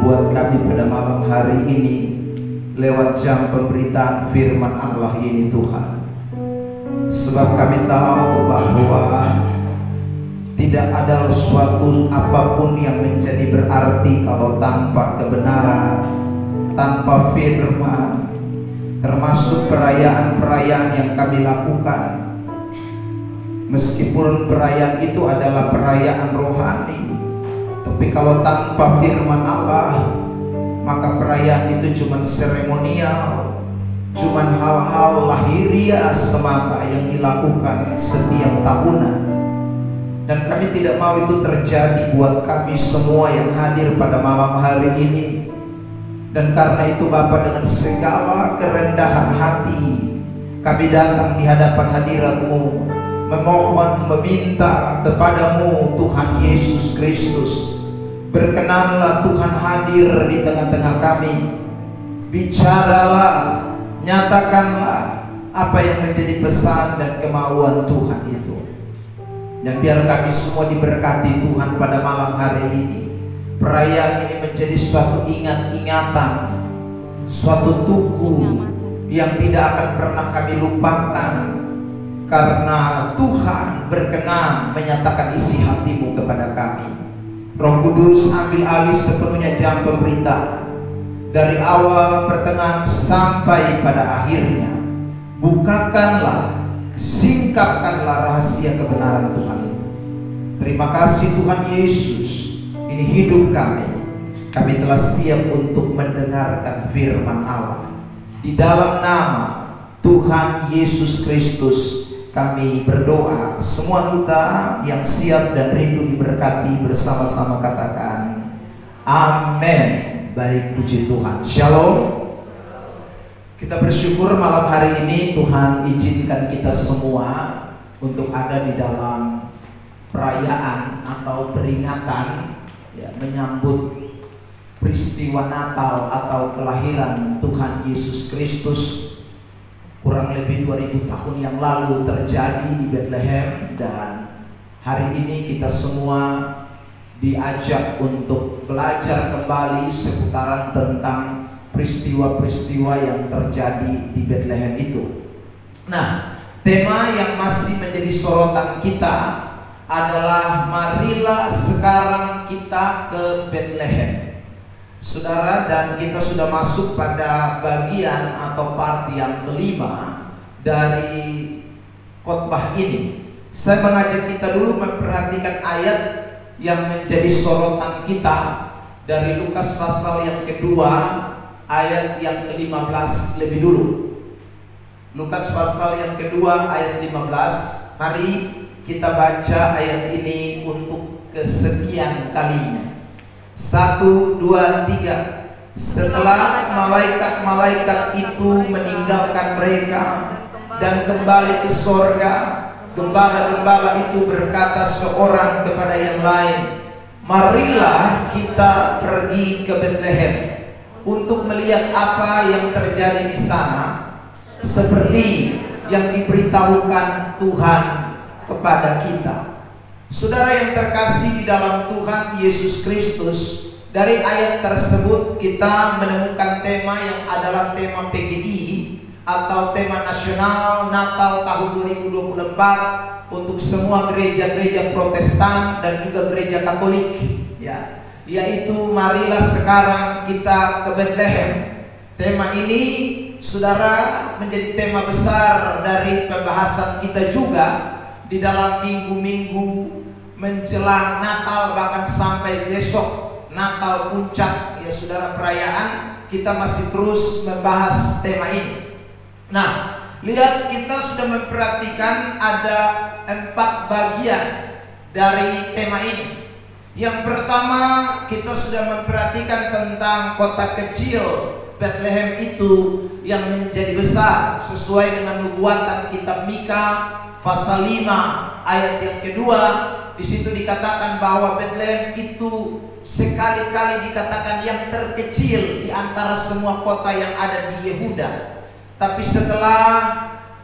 buat kami pada malam hari ini lewat jam pemberitaan firman Allah ini Tuhan. Sebab kami tahu bahwa tidak ada suatu apapun yang menjadi berarti kalau tanpa kebenaran, tanpa firman, termasuk perayaan-perayaan yang kami lakukan. Meskipun perayaan itu adalah perayaan rohani, tapi kalau tanpa firman Allah, maka perayaan itu cuma seremonial, cuma hal-hal lahiriah semata yang dilakukan setiap tahunan. Dan kami tidak mau itu terjadi buat kami semua yang hadir pada malam hari ini. Dan karena itu Bapa, dengan segala kerendahan hati kami datang di hadapan hadirat-Mu, memohon, meminta kepadamu Tuhan Yesus Kristus, berkenanlah Tuhan hadir di tengah-tengah kami. Bicaralah, nyatakanlah apa yang menjadi pesan dan kemauan Tuhan itu. Dan biar kami semua diberkati Tuhan pada malam hari ini. Perayaan ini menjadi suatu ingat-ingatan, suatu tugu yang tidak akan pernah kami lupakan, karena Tuhan berkenan menyatakan isi hati-Mu kepada kami. Roh Kudus, ambil alih sepenuhnya jam pemberitaan, dari awal, pertengahan, sampai pada akhirnya. Bukakanlah, singkapkanlah rahasia kebenaran Tuhan itu. Terima kasih Tuhan Yesus. Ini hidup kami. Kami telah siap untuk mendengarkan firman Allah. Di dalam nama Tuhan Yesus Kristus kami berdoa. Semua kita yang siap dan rindu diberkati bersama-sama katakan amin. Baik, puji Tuhan. Shalom. Kita bersyukur malam hari ini Tuhan izinkan kita semua untuk ada di dalam perayaan atau peringatan, ya, menyambut peristiwa Natal atau kelahiran Tuhan Yesus Kristus. Kurang lebih 2000 tahun yang lalu terjadi di Bethlehem, dan hari ini kita semua diajak untuk belajar kembali seputaran tentang peristiwa-peristiwa yang terjadi di Bethlehem itu. Nah, tema yang masih menjadi sorotan kita adalah marilah sekarang kita ke Bethlehem. Saudara, dan kita sudah masuk pada bagian atau part yang kelima dari khotbah ini. Saya mengajak kita dulu memperhatikan ayat yang menjadi sorotan kita dari Lukas pasal yang kedua ayat yang ke-15 lebih dulu. Lukas pasal yang kedua ayat 15. Mari kita baca ayat ini untuk kesekian kalinya. 1, 2, 3. Setelah malaikat-malaikat itu meninggalkan mereka dan kembali ke sorga, gembala-gembala itu berkata seorang kepada yang lain, marilah kita pergi ke Bethlehem untuk melihat apa yang terjadi di sana, seperti yang diberitahukan Tuhan kepada kita. Saudara yang terkasih di dalam Tuhan Yesus Kristus, dari ayat tersebut kita menemukan tema yang adalah tema PGI atau tema nasional Natal tahun 2024 untuk semua gereja-gereja Protestan dan juga gereja Katolik, ya, yaitu marilah sekarang kita ke Bethlehem. Tema ini, saudara, menjadi tema besar dari pembahasan kita juga di dalam minggu-minggu menjelang Natal, bahkan sampai besok Natal puncak, ya saudara, perayaan. Kita masih terus membahas tema ini. Nah, lihat, kita sudah memperhatikan ada 4 bagian dari tema ini. Yang pertama, kita sudah memperhatikan tentang kota kecil Bethlehem itu yang menjadi besar sesuai dengan nubuatan kitab Mika pasal 5 ayat yang kedua. Di situ dikatakan bahwa Bethlehem itu sekali-kali dikatakan yang terkecil di antara semua kota yang ada di Yehuda. Tapi setelah,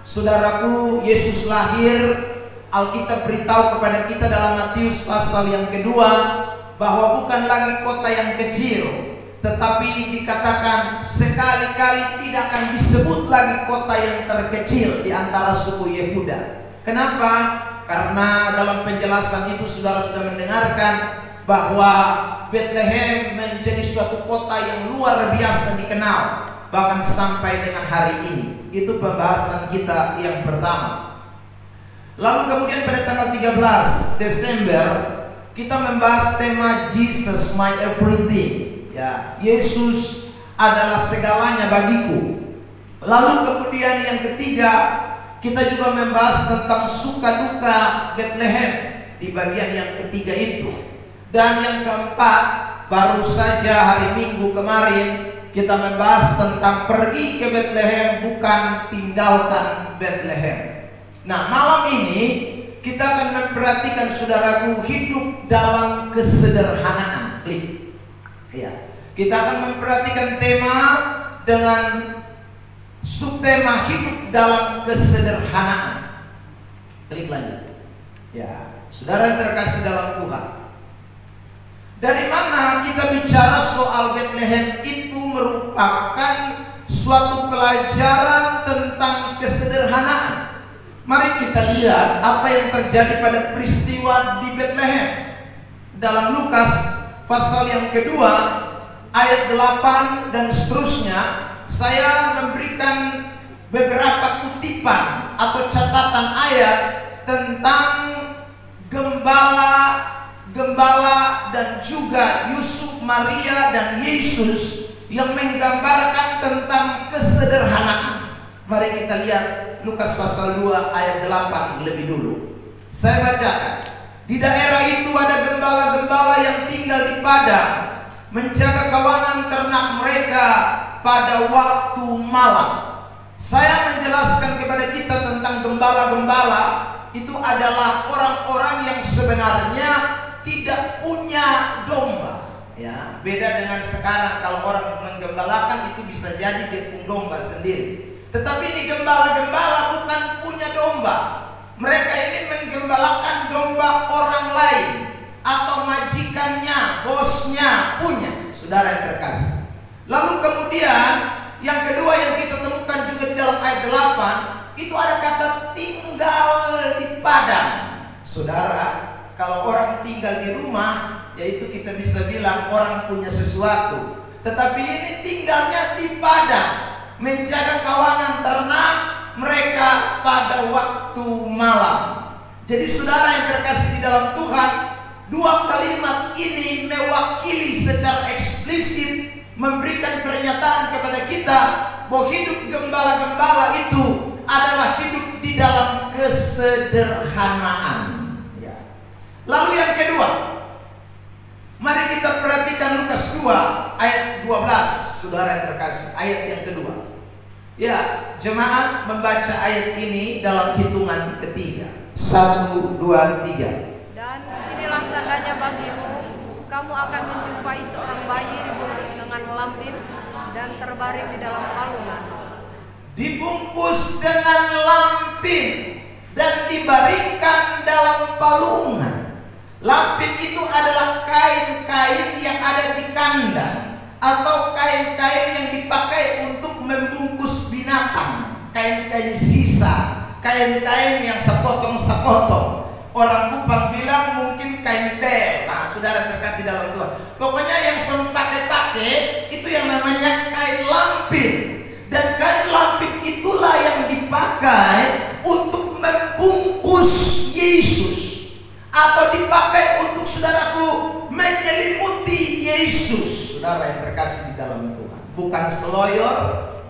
saudaraku, Yesus lahir, Alkitab beritahu kepada kita dalam Matius pasal yang kedua bahwa bukan lagi kota yang kecil, tetapi dikatakan sekali-kali tidak akan disebut lagi kota yang terkecil di antara suku Yehuda. Kenapa? Karena dalam penjelasan itu saudara sudah mendengarkan bahwa Bethlehem menjadi suatu kota yang luar biasa dikenal, bahkan sampai dengan hari ini. Itu pembahasan kita yang pertama. Lalu kemudian pada tanggal 13 Desember kita membahas tema Jesus my everything. Ya, Yesus adalah segalanya bagiku. Lalu kemudian yang ketiga, kita juga membahas tentang suka duka Bethlehem di bagian yang ketiga itu. Dan yang keempat, baru saja hari Minggu kemarin kita membahas tentang pergi ke Bethlehem, bukan tinggalkan Bethlehem. Nah, malam ini kita akan memperhatikan saudaraku hidup dalam kesederhanaan. Ya, kita akan memperhatikan tema dengan subtema hidup dalam kesederhanaan. Klik lanjut. Ya, saudara yang terkasih dalam Tuhan. Dari mana kita bicara soal Bethlehem itu merupakan suatu pelajaran tentang kesederhanaan. Mari kita lihat apa yang terjadi pada peristiwa di Bethlehem. Dalam Lukas pasal yang kedua ayat 8 dan seterusnya, saya memberikan beberapa kutipan atau catatan ayat tentang gembala dan juga Yusuf, Maria dan Yesus yang menggambarkan tentang kesederhanaan. Mari kita lihat Lukas pasal 2 ayat 8 lebih dulu. Saya bacakan. Di daerah itu ada gembala-gembala yang tinggal di padang, menjaga kawanan ternak mereka pada waktu malam. Saya menjelaskan kepada kita tentang gembala-gembala itu adalah orang-orang yang sebenarnya tidak punya domba. Ya, beda dengan sekarang kalau orang menggembalakan itu bisa jadi dia punya domba sendiri. Tetapi ini gembala-gembala bukan punya domba. Mereka ingin menggembalakan domba orang lain atau majikannya, bosnya punya. Saudara yang terkasih. Lalu kemudian yang kedua yang kita temukan juga di dalam ayat 8 itu ada kata tinggal di padang. Saudara, kalau orang tinggal di rumah, yaitu kita bisa bilang orang punya sesuatu. Tetapi ini tinggalnya di padang, menjaga kawanan ternak mereka pada waktu malam. Jadi saudara yang terkasih di dalam Tuhan, dua kalimat ini mewakili secara eksplisit, memberikan pernyataan kepada kita bahwa hidup gembala-gembala itu adalah hidup di dalam kesederhanaan. Ya. Lalu yang kedua, mari kita perhatikan Lukas 2 ayat 12, saudara yang terkasih, ayat yang kedua. Ya, jemaat membaca ayat ini dalam hitungan ketiga. 1, 2, 3. Dan inilah tandanya bagimu, kamu akan menjumpai seorang bayi dibungkus dengan lampin dan terbaring di dalam palungan. Dibungkus dengan lampin dan dibaringkan dalam palungan. Lampin itu adalah kain-kain yang ada di kandang atau kain-kain yang dipakai untuk membungkus binatang, kain-kain sisa, kain-kain yang sepotong-sepotong. Orang Kupang bilang mungkin kain pel. Nah, saudara terkasih dalam Tuhan, pokoknya yang sering pakai itu yang namanya kain lampin. Dan kain lampin itulah yang dipakai untuk membungkus Yesus, atau dipakai untuk saudaraku menyelimuti Yesus. Saudara yang terkasih di dalam Tuhan, bukan seloyor,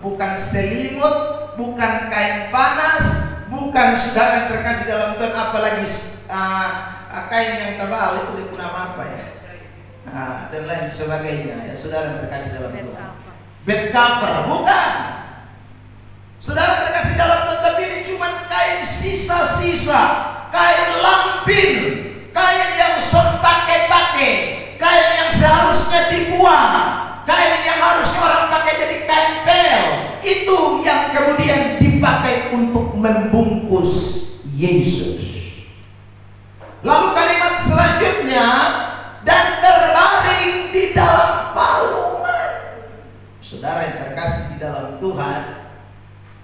bukan selimut, bukan kain panas, bukan, saudara yang terkasih dalam Tuhan, apalagi kain yang tebal itu digunakan apa ya, dan lain sebagainya. Ya, saudara yang terkasih dalam Tuhan, bed cover, bukan. Saudara terkasih dalam Tuhan, tapi ini cuma kain sisa-sisa, kain lampin, kain yang son pakai-pakai, kain yang seharusnya dibuang, kain yang harusnya orang pakai jadi kain pel. Itu yang kemudian dipakai untuk membungkus Yesus. Lalu kalimat selanjutnya, dan terbaring di dalam palungan. Saudara yang terkasih di dalam Tuhan,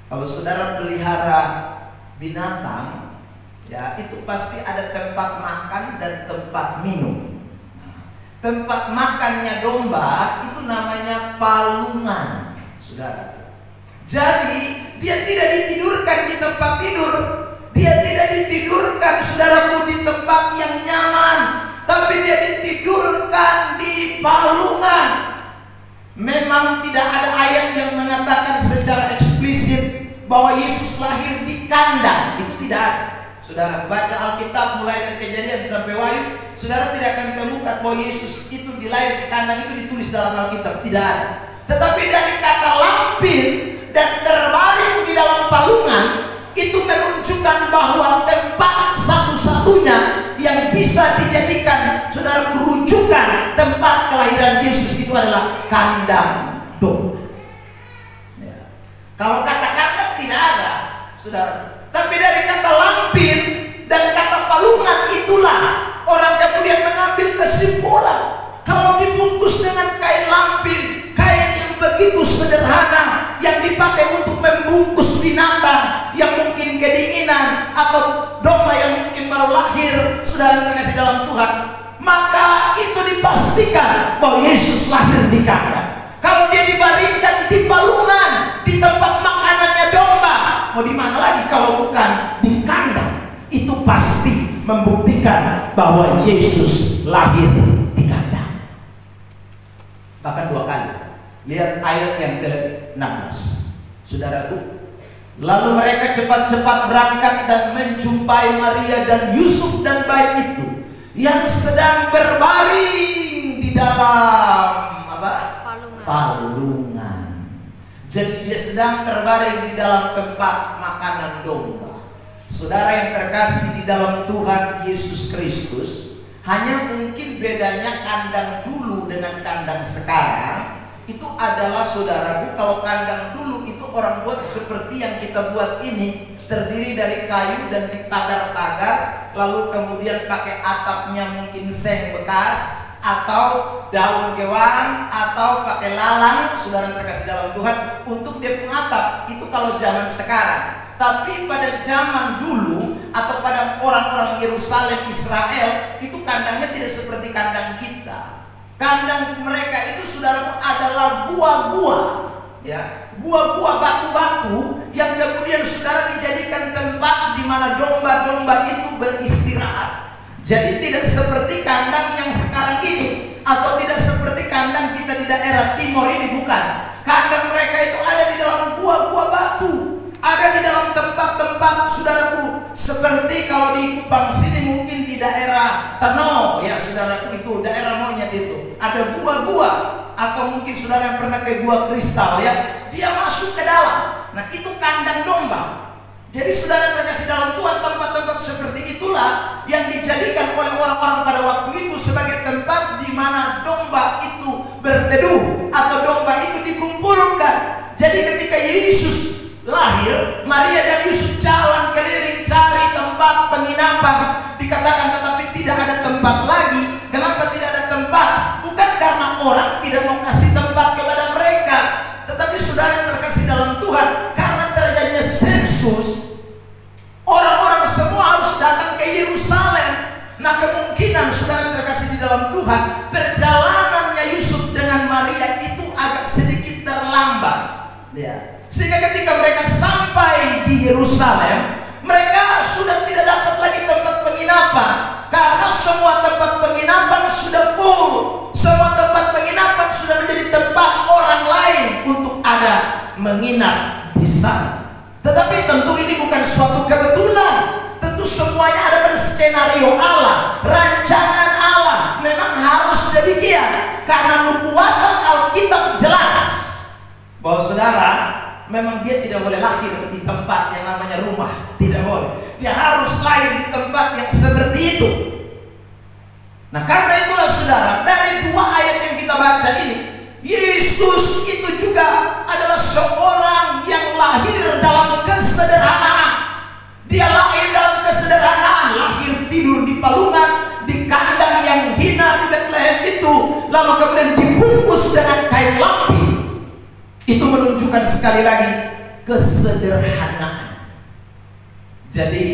kalau saudara pelihara binatang, ya itu pasti ada tempat makan dan tempat minum. Tempat makannya domba itu namanya palungan, saudara. Jadi dia tidak ditidurkan di tempat tidur, dia tidak ditidurkan, saudaraku, di tempat yang nyaman, tapi dia ditidurkan di palungan. Memang tidak ada ayat yang mengatakan secara eksplisit bahwa Yesus lahir di kandang, itu tidak ada. Saudara baca Alkitab mulai dari Kejadian sampai Wahyu, saudara tidak akan temukan bahwa Yesus itu dilahir di kandang, itu ditulis dalam Alkitab, tidak ada. Tetapi dari kata lampir dan terbaring di dalam palungan, itu menunjukkan bahwa tempat satu-satunya yang bisa dijadikan, saudara, rujukan tempat kelahiran Yesus itu adalah kandang domba. Ya. Kalau kata kandang tidak ada, saudara. Tapi dari kata lampir dan kata palungan itulah orang kemudian mengambil kesimpulan. Kalau dibungkus dengan kain lampir, kain yang begitu sederhana yang dipakai untuk membungkus binatang yang mungkin kedinginan atau domba yang mungkin baru lahir, saudara terkasih dalam Tuhan, maka itu dipastikan bahwa Yesus lahir di kandang. Kalau dia dibaringkan di palungan, di tempat makanannya domba, mau di mana lagi kalau bukan di kandang? Itu pasti membuktikan bahwa Yesus lahir di kandang. Bahkan 2 kali. Lihat ayat yang ke-16, saudaraku. Lalu mereka cepat-cepat berangkat dan menjumpai Maria dan Yusuf dan bayi itu yang sedang berbaring di dalam apa? Palungan. Jadi dia sedang terbaring di dalam tempat makanan domba. Saudara yang terkasih di dalam Tuhan Yesus Kristus, hanya mungkin bedanya kandang dulu dengan kandang sekarang itu adalah, saudaraku, kalau kandang dulu itu orang buat seperti yang kita buat ini, terdiri dari kayu dan dipagar-pagar, lalu kemudian pakai atapnya mungkin seng bekas atau daun kewan atau pakai lalang, saudara terkasih dalam Tuhan, untuk dia pengatap. Itu kalau zaman sekarang. Tapi pada zaman dulu atau pada orang-orang Yerusalem, Israel, itu kandangnya tidak seperti kandang kita. Kandang mereka itu, saudara, adalah gua-gua, ya, gua-gua batu-batu yang kemudian saudara dijadikan tempat di mana domba-domba itu beristirahat. Jadi tidak seperti kandang yang sekarang ini, atau tidak seperti kandang kita di daerah timur ini, bukan. Kandang mereka itu ada di dalam gua-gua batu, ada di dalam tempat-tempat, saudaraku, seperti kalau di Kupang sini mungkin di daerah Tano, ya saudaraku, itu daerah monyet itu ada gua-gua, atau mungkin saudara yang pernah ke gua kristal, ya, dia masuk ke dalam. Nah itu kandang domba. Jadi saudara terkasih dalam Tuhan, tempat-tempat seperti itulah yang dijadikan oleh orang-orang pada waktu itu sebagai tempat di mana domba itu berteduh atau domba itu dikumpulkan. Jadi ketika Yesus lahir, Maria dan Yusuf jalan keliling cari tempat penginapan, dikatakan tetapi tidak ada tempat lagi. Kenapa tidak ada tempat? Bukan karena orang tidak mau kasih tempat kepada mereka, tetapi saudara yang terkasih dalam Tuhan, karena terjadinya sensus, orang-orang semua harus datang ke Yerusalem. Nah kemungkinan saudara yang terkasih di dalam Tuhan, perjalanannya Yusuf dengan Maria itu agak sedikit terlambat, ya. Sehingga ketika mereka sampai di Yerusalem, mereka sudah tidak dapat lagi tempat penginapan, karena semua tempat penginapan sudah full. Semua tempat penginapan sudah menjadi tempat orang lain untuk ada menginap di sana. Tetapi tentu ini bukan suatu kebetulan. Tentu semuanya ada pada skenario Allah, rancangan Allah. Memang harus demikian, karena nubuatan Alkitab jelas bahwa saudara, memang dia tidak boleh lahir di tempat yang namanya rumah. Tidak boleh. Dia harus lahir di tempat yang seperti itu. Nah karena itulah saudara, dari 2 ayat yang kita baca ini, Yesus itu juga adalah seorang yang lahir dalam kesederhanaan. Dia lahir dalam kesederhanaan, lahir tidur di palungan, di kandang yang hina di Bethlehem itu, lalu kemudian dibungkus dengan kain lampir. Itu menunjukkan sekali lagi kesederhanaan. Jadi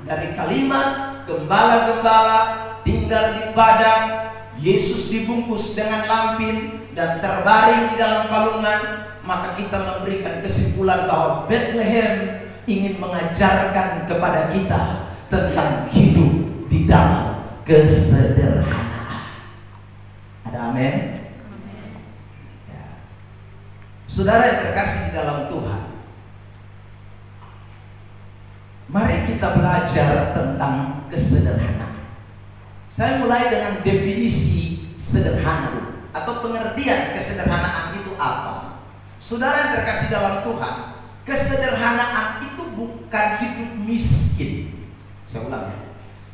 dari kalimat gembala-gembala tinggal di padang, Yesus dibungkus dengan lampin dan terbaring di dalam palungan, maka kita memberikan kesimpulan bahwa Bethlehem ingin mengajarkan kepada kita tentang hidup di dalam kesederhanaan. Ada amin? Ya. Saudara yang terkasih di dalam Tuhan, mari kita belajar tentang kesederhanaan. Saya mulai dengan definisi sederhana atau pengertian kesederhanaan itu apa. Saudara yang terkasih dalam Tuhan, kesederhanaan itu bukan hidup miskin. Saya ulang ya.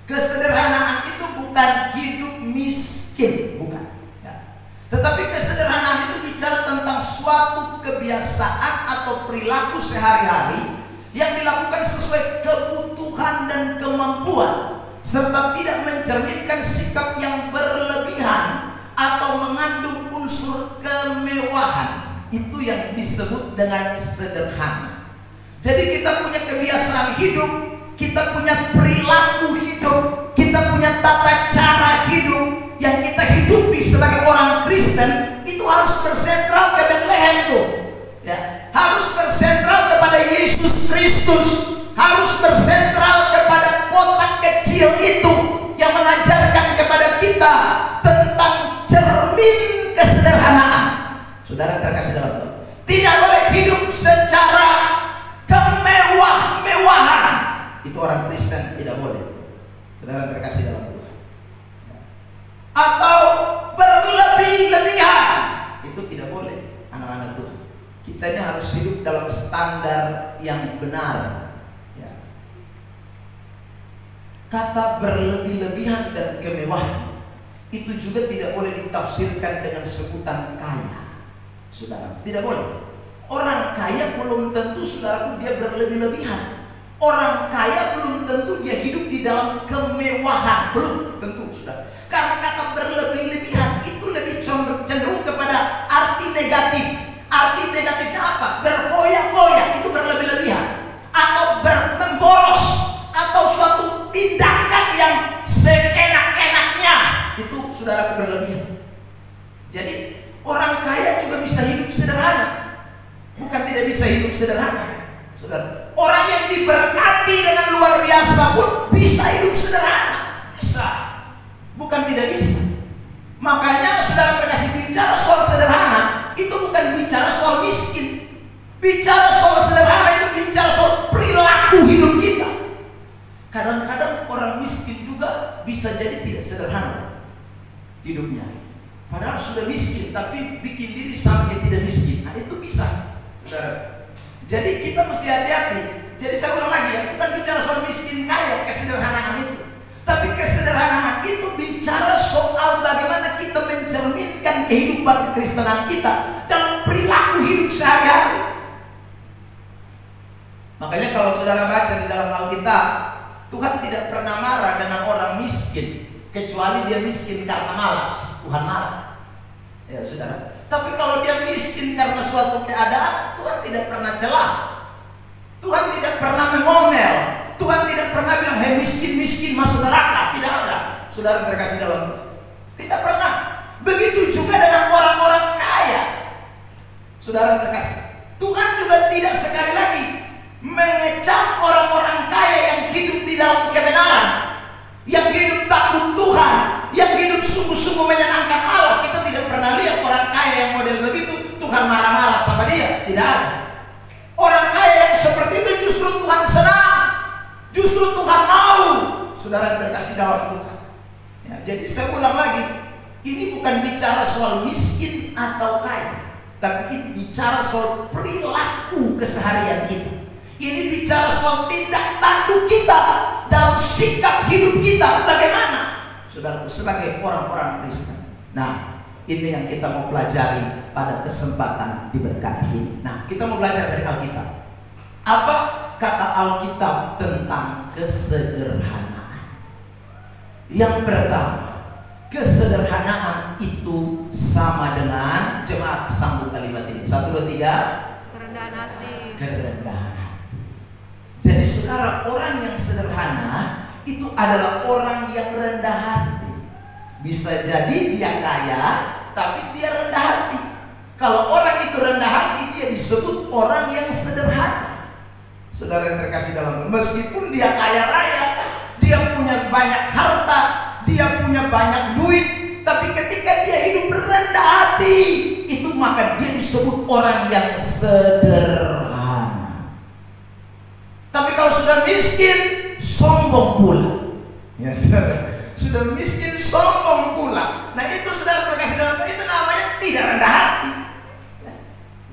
Kesederhanaan itu bukan hidup miskin, bukan. Ya. Tetapi kesederhanaan itu bicara tentang suatu kebiasaan atau perilaku sehari-hari yang dilakukan sesuai kebutuhan dan kemampuan, serta tidak mencerminkan sikap yang berlebihan atau mengandung unsur kemewahan. Itu yang disebut dengan sederhana. Jadi kita punya kebiasaan hidup, kita punya perilaku hidup, kita punya tata cara hidup yang kita hidupi sebagai orang Kristen, itu harus bersentral ke Bethlehem tuh. Ya, harus bersentral kepada Yesus Kristus, harus bersentral kepada kota kecil itu yang mengajarkan kepada kita tentang cermin kesederhanaan. Saudara terkasih dalam Tuhan, tidak boleh hidup secara kemewah-mewahan. Itu orang Kristen tidak boleh. Saudara terkasih dalam Tuhan. Atau berlebih-lebihan, itu tidak boleh, anak-anak Tuhan. Kitanya harus hidup dalam standar yang benar. Ya. Kata berlebih-lebihan dan kemewahan itu juga tidak boleh ditafsirkan dengan sebutan kaya. Saudara, tidak boleh. Orang kaya belum tentu, saudaraku, dia berlebih-lebihan. Orang kaya belum tentu dia hidup di dalam kemewahan, belum tentu, saudara. Karena kata berlebih-lebihan itu lebih cenderung kepada arti negatif. Arti negatifnya apa? Berfoya-foya, itu berlebih-lebihan. Atau memboros, atau suatu tindakan yang seenak-enaknya, itu saudara berlebihan. Jadi orang kaya juga bisa hidup sederhana, bukan tidak bisa hidup sederhana, saudara. Orang yang diberkati dengan luar biasa pun bisa hidup sederhana, bisa, bukan tidak bisa. Makanya saudara terkasih, bicara soal sederhana itu bukan bicara soal miskin. Bicara soal sederhana itu bicara soal perilaku hidup kita. Kadang-kadang orang miskin juga bisa jadi tidak sederhana hidupnya. Padahal sudah miskin, tapi bikin diri sampai tidak miskin. Nah, itu bisa, saudara. Jadi kita mesti hati-hati. Jadi saya ulang lagi ya, bukan bicara soal miskin kaya, kesederhanaan itu. Tapi kesederhanaan itu bicara soal bagaimana kita mencerminkan kehidupan kekristenan kita dalam perilaku hidup sehari-hari. Makanya kalau saudara baca di dalam Alkitab, Tuhan tidak pernah marah dengan orang miskin, kecuali dia miskin karena malas, Tuhan marah. Ya saudara. Tapi kalau dia miskin karena suatu keadaan, Tuhan tidak pernah celah. Tuhan tidak pernah mengomel. Tuhan tidak pernah bilang, hei miskin-miskin masuk neraka. Tidak ada. Saudara terkasih dalam Tuhan, tidak pernah. Begitu juga dengan orang-orang kaya. Saudara terkasih, Tuhan juga tidak sekali lagi mengecam orang-orang kaya yang hidup di dalam kebenaran, yang hidup takut Tuhan, yang hidup sungguh-sungguh menyenangkan Allah. Kita tidak pernah lihat orang kaya yang model begitu Tuhan marah-marah sama dia. Tidak ada. Orang kaya yang seperti itu justru Tuhan senang, justru Tuhan mau. Saudara yang terkasih dalam Tuhan ya, jadi saya ulang lagi, ini bukan bicara soal miskin atau kaya, tapi ini bicara soal perilaku keseharian kita. Ini bicara soal tindak tanduk kita dalam sikap hidup kita bagaimana, saudara, sebagai orang-orang Kristen. Nah, ini yang kita mau pelajari pada kesempatan diberkati ini. Nah, kita mau belajar dari Alkitab. Apa kata Alkitab tentang kesederhanaan? Yang pertama, kesederhanaan itu sama dengan, jemaat sambut kalimat ini. 1, 2, 3. Kerendahan hati. Kerendahan hati. Jadi saudara, orang yang sederhana itu adalah orang yang rendah hati. Bisa jadi dia kaya, tapi dia rendah hati. Kalau orang itu rendah hati, dia disebut orang yang sederhana. Saudara yang terkasih dalam Tuhan, meskipun dia kaya raya, dia punya banyak harta, dia punya banyak duit, tapi ketika dia hidup rendah hati, itu maka dia disebut orang yang sederhana. Tapi kalau sudah miskin, sombong pula. Ya, saudara, sudah miskin, sombong pula. Nah itu saudara terkasih dalam Tuhan, itu namanya tidak rendah hati.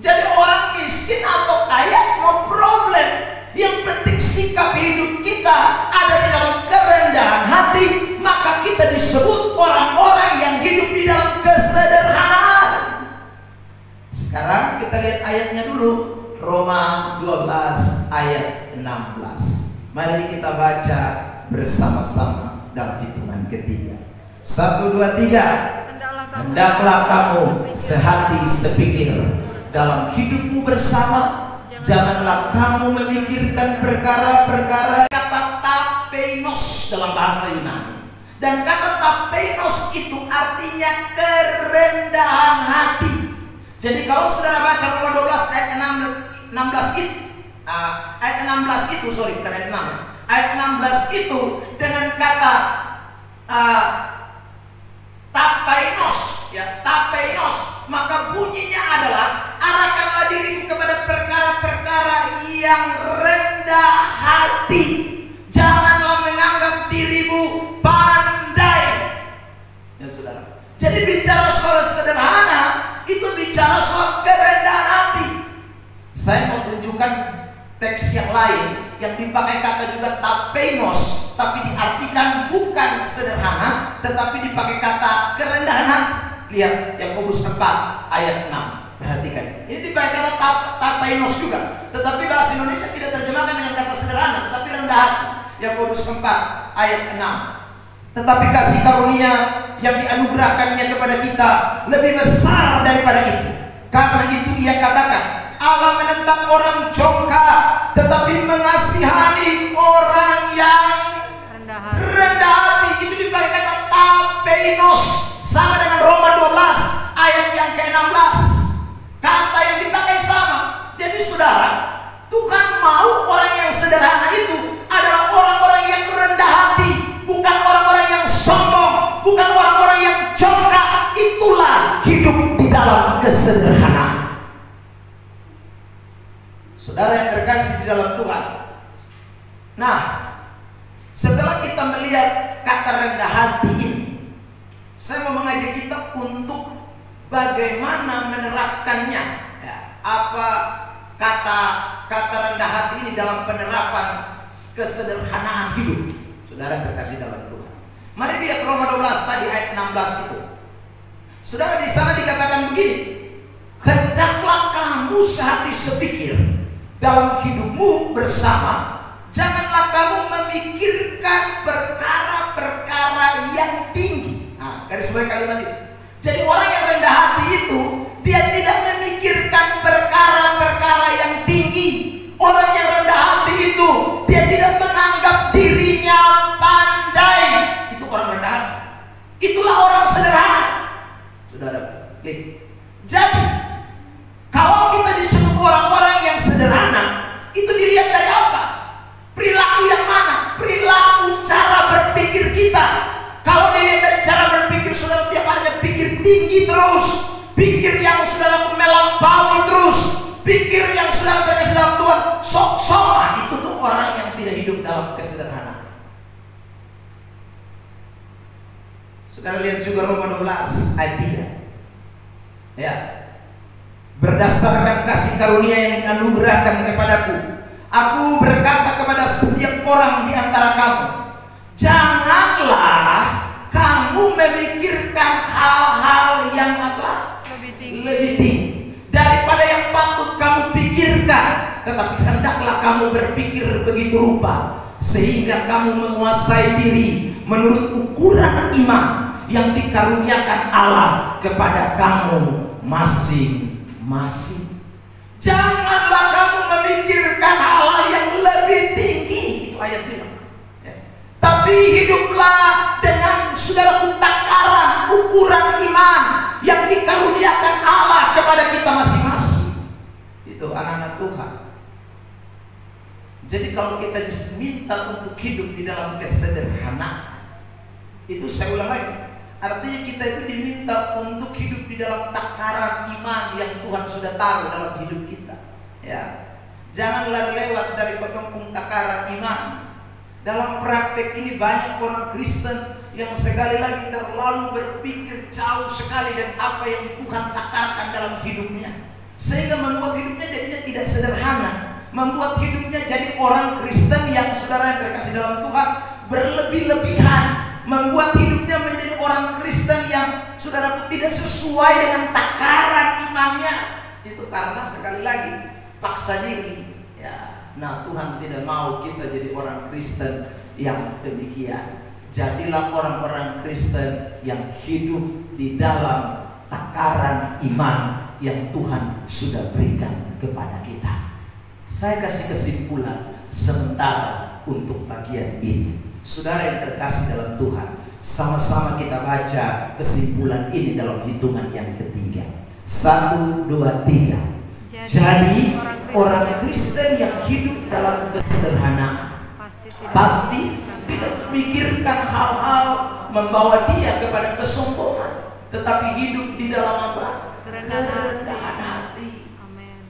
Jadi orang miskin atau kaya, no problem. Yang penting sikap hidup kita ada di dalam kerendahan hati, maka kita disebut orang-orang yang hidup di dalam kesederhanaan. Sekarang kita lihat ayatnya dulu. Roma 12 ayat 16. Mari kita baca bersama-sama dalam hitungan ketiga. 1, 2, 3. Hendaklah kamu sehati sepikir dalam hidupmu bersama. Janganlah kamu memikirkan perkara-perkara. Kata tapeinos dalam bahasa Yunani. Dan kata tapeinos itu artinya kerendahan hati. Jadi kalau saudara baca Roma 12 ayat 16 itu, ayat 16 itu, sorry, bukan ayat 6. Ayat 16 itu dengan kata tapeinos, ya, tapeinos, maka bunyinya adalah arahkanlah dirimu kepada perkara-perkara yang rendah hati. Janganlah menganggap dirimu pandai. Ya saudara. Jadi bicara soal sederhana, itu bicara soal kerendahan hati. Saya mau tunjukkan teks yang lain yang dipakai kata juga tapeinos, tapi diartikan bukan sederhana, tetapi dipakai kata kerendahan hati. Lihat Yakobus 4 ayat 6. Perhatikan. Ini dipakai kata tapeinos juga, tetapi bahasa Indonesia tidak terjemahkan dengan kata sederhana, tetapi rendah hati. Yakobus 4 ayat 6. Tetapi kasih karunia yang dianugerahkannya kepada kita lebih besar daripada itu. Karena itu ia katakan, Allah menentang orang congkak, tetapi mengasihani orang yang rendah hati. Itu dipakai kata tapeinos, sama dengan Roma 12 ayat yang ke-16. Kata yang dipakai sama. Jadi saudara, Tuhan mau orang yang sederhana itu adalah orang-orang yang rendah hati, bukan orang-orang yang sombong, bukan orang-orang yang congkak. Itulah hidup di dalam kesederhanaan. Saudara yang terkasih di dalam Tuhan. Nah, setelah kita melihat kata rendah hati ini, saya mau mengajak kita untuk bagaimana menerapkannya. Ya, apa kata rendah hati ini dalam penerapan kesederhanaan hidup. Saudara terkasih dalam Tuhan. Mari lihat Roma 12 tadi ayat 16 itu. Saudara, di sana dikatakan begini, hendaklah kamu sehati sepikir dalam hidupmu bersama. Janganlah kamu memikirkan perkara-perkara yang tinggi. Nah, garis bawah kalimat itu. Jadi orang yang rendah hati itu, dia tidak memikirkan perkara-perkara yang tinggi. Orang yang rendah hati itu, dia tidak menganggap dirinya pandai. Itu orang rendah hati. Itulah orang sederhana. Saudara, lihat. Jadi, kalau kita disebut orang-orang yang sederhana, itu dilihat dari apa? Perilaku yang mana? Perilaku cara berpikir kita. Kalau dilihat dari cara berpikir, saudara tiap harinya pikir tinggi terus, pikir yang saudara melampaui terus, pikir yang saudara terkasih dalam Tuhan, sok-sok, itu tuh orang yang tidak hidup dalam kesederhanaan. Saudara lihat juga Roma 12 ayat 3. Ya. Berdasarkan kasih karunia yang dianugerahkan kepadaku, aku berkata kepada setiap orang di antara kamu, janganlah kamu memikirkan hal-hal yang apa? Lebih tinggi daripada yang patut kamu pikirkan, tetapi hendaklah kamu berpikir begitu rupa sehingga kamu menguasai diri menurut ukuran iman yang dikaruniakan Allah kepada kamu masing-masing. Janganlah kamu memikirkan hal yang lebih tinggi, itu ayat bilang. Tapi hiduplah dengan saudara takaran ukuran iman yang dikaruniakan Allah kepada kita masing-masing. Itu anak-anak Tuhan. Jadi kalau kita diminta untuk hidup di dalam kesederhanaan, itu saya ulang lagi, artinya kita itu diminta untuk hidup di dalam takaran iman yang Tuhan sudah taruh dalam hidup kita. Ya, janganlah lewat dari ketempung takaran iman. Dalam praktek ini banyak orang Kristen yang sekali lagi terlalu berpikir jauh sekali dan apa yang Tuhan takarkan dalam hidupnya, sehingga membuat hidupnya jadinya tidak sederhana, membuat hidupnya jadi orang Kristen yang saudara yang terkasih dalam Tuhan berlebih-lebihan, membuat hidupnya menjadi orang Kristen yang saudara tidak sesuai dengan takaran imannya. Itu karena sekali lagi paksa diri. Ya, nah Tuhan tidak mau kita jadi orang Kristen yang demikian. Jadilah orang-orang Kristen yang hidup di dalam takaran iman yang Tuhan sudah berikan kepada kita. Saya kasih kesimpulan sementara untuk bagian ini. Saudara yang terkasih dalam Tuhan, sama-sama kita baca kesimpulan ini dalam hitungan yang ketiga. 1, 2, 3. Jadi orang Kristen yang hidup dalam kesederhanaan pasti tidak memikirkan hal-hal membawa dia kepada kesombongan, tetapi hidup di dalam apa? Kerendahan hati. Amin.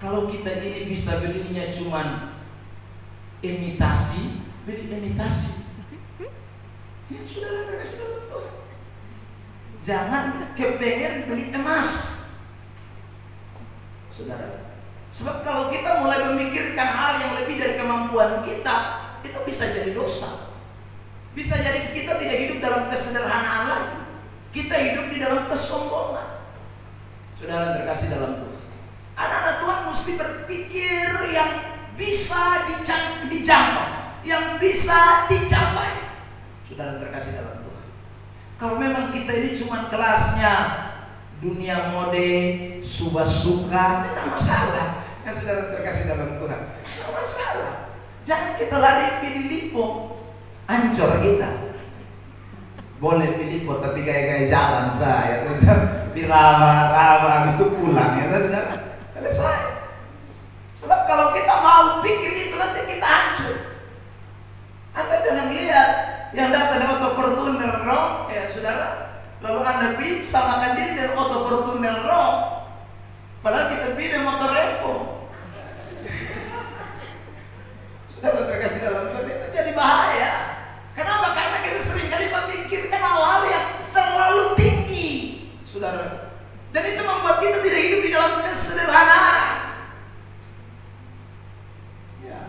Kalau kita ini bisa belinya cuman imitasi, beli imitasi. Ya sudah kasih dalam Tuhan. Jangan kepengen beli emas, saudara. Sebab kalau kita mulai memikirkan hal yang lebih dari kemampuan kita, itu bisa jadi dosa. Bisa jadi kita tidak hidup dalam kesederhanaan lagi. Kita hidup di dalam kesombongan. Saudara terkasih dalam Tuhan, anak-anak Tuhan mesti berpikir yang bisa dijangkau, yang bisa dicapai. Saudara terkasih dalam Tuhan, kalau memang kita ini cuma kelasnya dunia mode, suka, tidak masalah. Yang saudara terkasih dalam Tuhan, tidak masalah. Jangan kita lari pilih lipo, ancur kita. Boleh pilih lipo, tapi gaya-gaya jalan saya terus diraba-raba, habis itu pulang ya saudara. Selesai. Sebab kalau kita mau pikir itu nanti kita hancur. Anda jangan lihat yang datang auto Fortuner rock, ya saudara, lalu Anda bisa makan diri dari auto Fortuner rock, padahal kita pilih motor Revo. Saudara terkasih dalam Tuhan, itu jadi bahaya. Kenapa? Karena kita seringkali memikirkan hal-hal yang terlalu tinggi, saudara. Dan itu membuat kita tidak hidup di dalam kesederhanaan. Ya.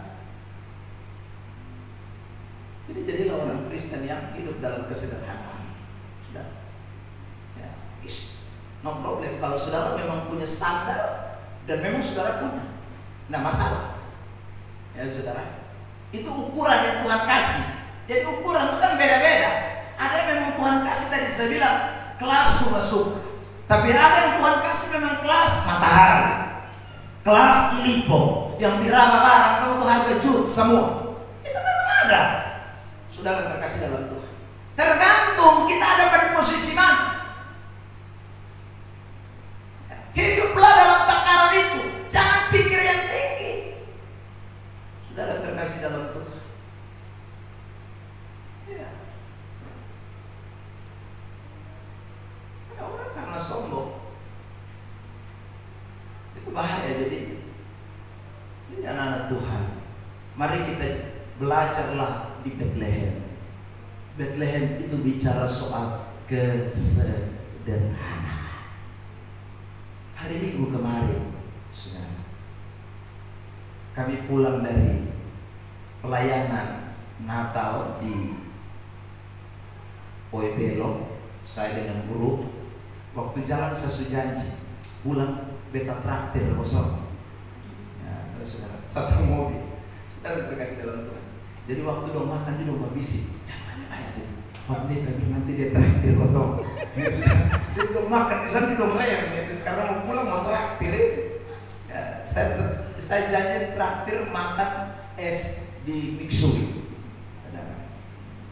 Jadi jadilah orang Kristen yang hidup dalam kesederhanaan. Sudah. Ya. No problem. Kalau saudara memang punya standar dan memang saudara punya, tidak masalah. Ya saudara. Itu ukuran yang Tuhan kasih. Jadi ukuran itu kan beda-beda. Ada yang memang Tuhan kasih tadi saya bilang kelas suka-suka. Tapi ada yang Tuhan kasih memang kelas matahari, kelas lipo, yang diraba barang kamu tuh harga jut semua. Itu memang ada. Saudara terkasih dalam Tuhan. Tergantung kita ada pada posisi mana. Hiduplah dalam takaran itu. Jangan pikir yang tinggi. Saudara terkasih dalam Tuhan. Ya. Ada orang karena sombong, itu bahaya. Jadi anak-anak Tuhan, mari kita belajarlah di Bethlehem. Bethlehem itu bicara soal kesederhanaan. Hari Minggu kemarin, saudara, kami pulang dari pelayanan Natal di Oebelo, saya dengan guru. Waktu jalan sesujanji, pulang beta traktir kosong. Ya, saudara, satu mobil. Saudara terkasih dalam Tuhan. Jadi waktu dong makan di rumah bisik, jangan ayat itu. Pendeta nanti dia traktir kotong. Ya sudah, jadi dong makan di sana dong rem, karena mau pulang mau traktir. Ya, saya janji traktir makan es di Mitsui.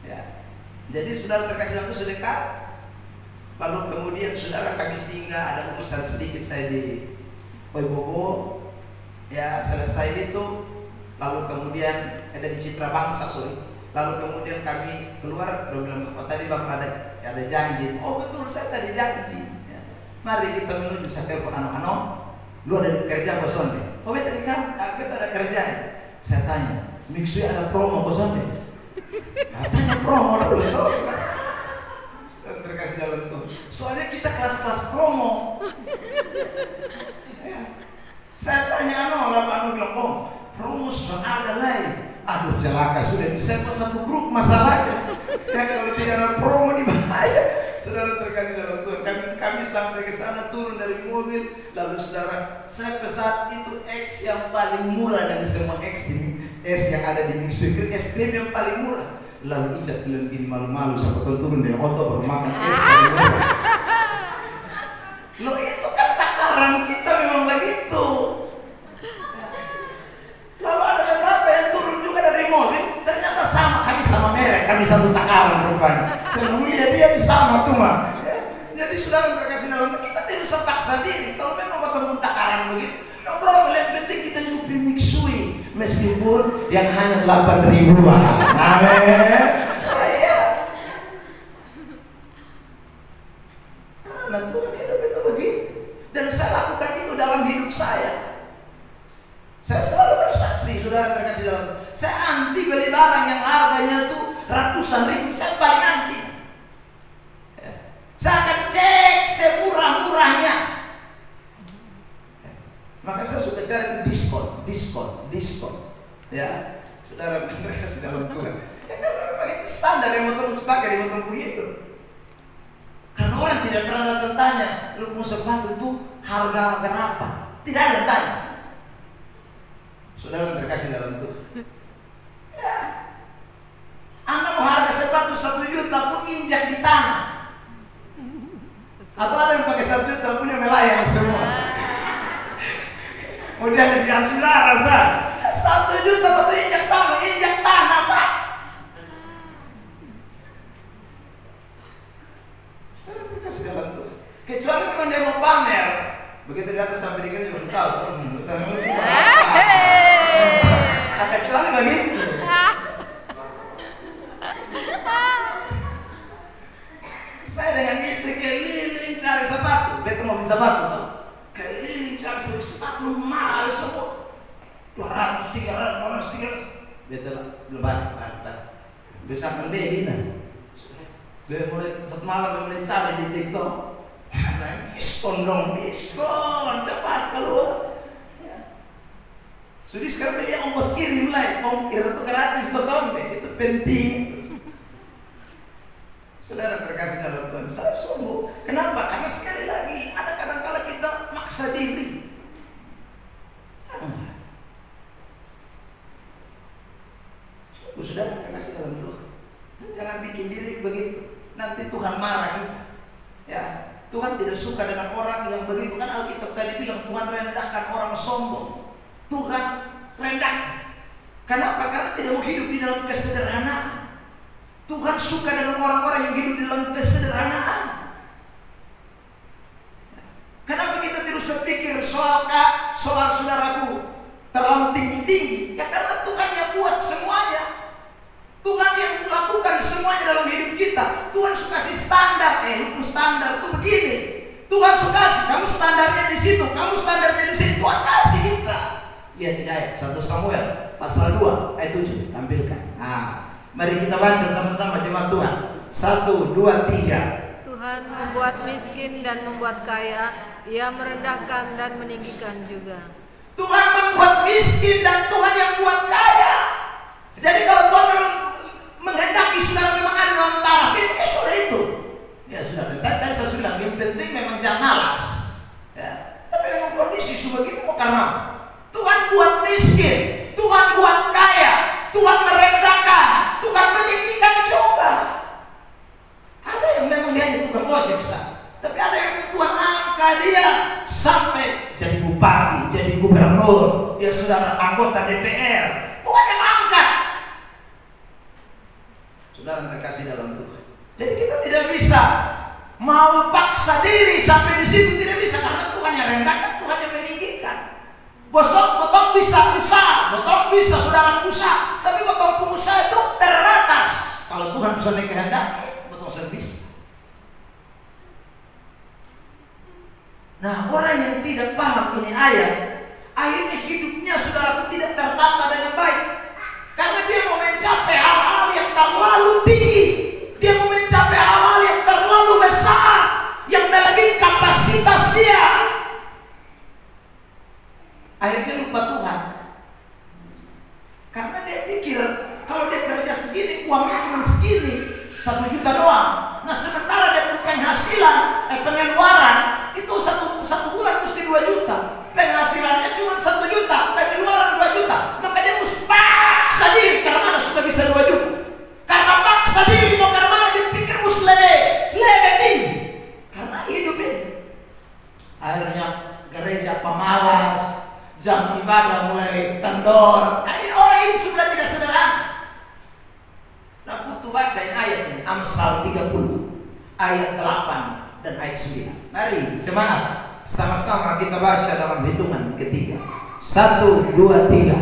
Ya, jadi saudara terkasih aku sedekah. Lalu kemudian saudara kami singgah, ada urusan sedikit saya di Oibobo. Ya, selesai itu, lalu kemudian ada di Citra Bangsa, lalu kemudian kami keluar, dia bilang, oh tadi Bapak ada janji. Oh betul, saya tadi janji. Ya. Mari kita menuju. Saya telepon anak-anak, lu ada kerja apa sonde? Oh beta kan, beta ada kerja. Saya tanya, Mitsui ada promo apa sonde? Tanya promo dulu tuh. Sudah terkasih dalam tuh. Soalnya kita kelas-kelas promo. Ya. Saya tanya lalu bilang, oh promo sudah ada lain. Aduh celaka, sudah disewa satu grup masalahnya. Ya kalau tidak ada promo di bahaya. Saudara terkasih dalam Tuhan, kami sampai ke sana, turun dari mobil, lalu saudara, saya pesan itu X yang paling murah dari semua X yang ada di Mitsui, es krim yang paling murah. Lalu Icat bilang gini, malu-malu, sampai turun dari oto baru makan es paling murah. Loh itu kan takaran kita memang begitu. Lalu ada beberapa yang turun juga dari mobil, ternyata sama, kami sama merek, kami satu takaran rupanya. Saya mulia dia sama tuh mah. Ya, jadi saudara terkasih dalam, kita tidak usah paksa diri. Kalau memang ketemu takaran begitu, no problem. Yang penting kita nyupi Mitsui, meskipun yang hanya 8.000. Amin. Iya. Karena Tuhan hidup itu begitu, dan saya lakukan itu dalam hidup saya. Saya selalu bersaksi, saudara terkasih dalam, saya anti beli barang yang harganya tuh ratusan ribu. Saya paling anti. Ya. Saya akan cek semurah-murahnya. Ya. Maka saya suka cari diskon. Ya, saudara terkasih dalam Tuhan. Ya karena memang itu standar yang mau terus pakai di motor itu. Karena orang tidak pernah tanya, lu mau sepatu tuh harga berapa? Tidak ada yang tanya. Saudara terkasih dalam Tuhan. Ya. Anda mau harga sepatu 1 juta pun injak di tanah. Atau ada yang pakai 1 juta punya melayang semua. Udah jadi saudara sah. 1 juta betul injak sama, injak tanah Pak. Saudara terkasih dalam Tuhan. Kecuali memang dia mau pamer. Begitu di atas sampai dikit juga tahu. Nah, kecuali begitu. Saya dengan istri keliling cari sepatu. Beta mau beli sepatu tuh. Keliling cari sepatu mahal semua. 200, 300. Beta lebat. Bisa kan beli nah. Dia mulai satu malam mulai cari di TikTok. Diskon cepat keluar. Ya. Sudah sekarang dia ongkos kirim lah, ongkir itu gratis kok sampai itu penting. Saudara terkasih dalam Tuhan, saya sungguh. Kenapa? Karena sekali lagi ada kadang-kala kita maksa diri. Sungguh saudara terkasih dalam Tuhan. Jangan bikin diri begitu. Nanti Tuhan marah kita. Ya. Tuhan tidak suka dengan orang yang begitu. Kan Alkitab tadi bilang Tuhan rendahkan orang sombong. Tuhan rendahkan. Kenapa? Karena tidak mau hidup di dalam kesederhanaan. Tuhan suka dengan orang-orang yang hidup di dalam kesederhanaan. Kenapa kita tidak usah pikir soal saudaraku terlalu tinggi-tinggi? Ya karena Tuhan yang buat semuanya. Tuhan yang melakukan semuanya dalam hidup kita. Tuhan suka kasih standar. Lu standar itu begini. Tuhan suka kasih, kamu standarnya di situ, kamu standarnya di sini. Tuhan kasih kita. Lihat di ayat 1 Samuel pasal 2 ayat 7 tampilkan. Nah, mari kita baca sama-sama jemaat Tuhan. 1, 2, 3. Tuhan membuat miskin dan membuat kaya, Ia merendahkan dan meninggikan juga. Tuhan membuat miskin dan Tuhan yang buat kaya. Jadi kalau Tuhan memang menghendaki saudara memang ada dalam taraf itu, sudah itu. Ya sudah. Tadi saya sudah bilang yang penting memang jangan malas. Ya. Tapi memang kondisi sebegitu mau karena Tuhan buat miskin, Tuhan buat kaya, Tuhan merendahkan, Tuhan meninggikan juga. sampai jadi bupati, jadi gubernur, dia sudah anggota DPR. Tuhan yang angkat. Saudara terkasih dalam Tuhan. Jadi kita tidak bisa mau paksa diri sampai di situ, tidak bisa, karena Tuhan yang rendahkan, Tuhan yang meninggikan. Potong bisa usaha, potong bisa saudara usaha, tapi potong pengusaha itu terbatas. Kalau Tuhan bisa kehendaki, potong servis. Nah, orang yang tidak paham ini ayat, akhirnya hidupnya saudara tidak tertata dengan baik, karena dia mau mencapai hal-hal yang terlalu tinggi, dia mau mencapai hal-hal yang terlalu besar, yang melebihi kapasitas dia. Akhirnya lupa Tuhan, karena dia pikir kalau dia kerja segini, uangnya cuma segini, 1 juta doang. Nah, sementara dia penghasilan, pengeluaran itu satu bulan mesti 2 juta. Penghasilannya cuma 1 juta, pengeluaran 2 juta. Maka dia mesti paksa diri, karena mana sudah bisa 2 juta. Karena paksa diri, mau karena mana dia pikir mesti lebih tinggi. Karena hidup ini. Akhirnya gereja pemalas, jam ibadah mulai kendor. Nah, ini orang ini sudah tidak sederhana. Nah, butuh bacain ayat ini, Amsal 30 ayat 8 dan ayat 9. Mari semangat, sama-sama kita baca dalam hitungan ketiga. 1, 2, 3.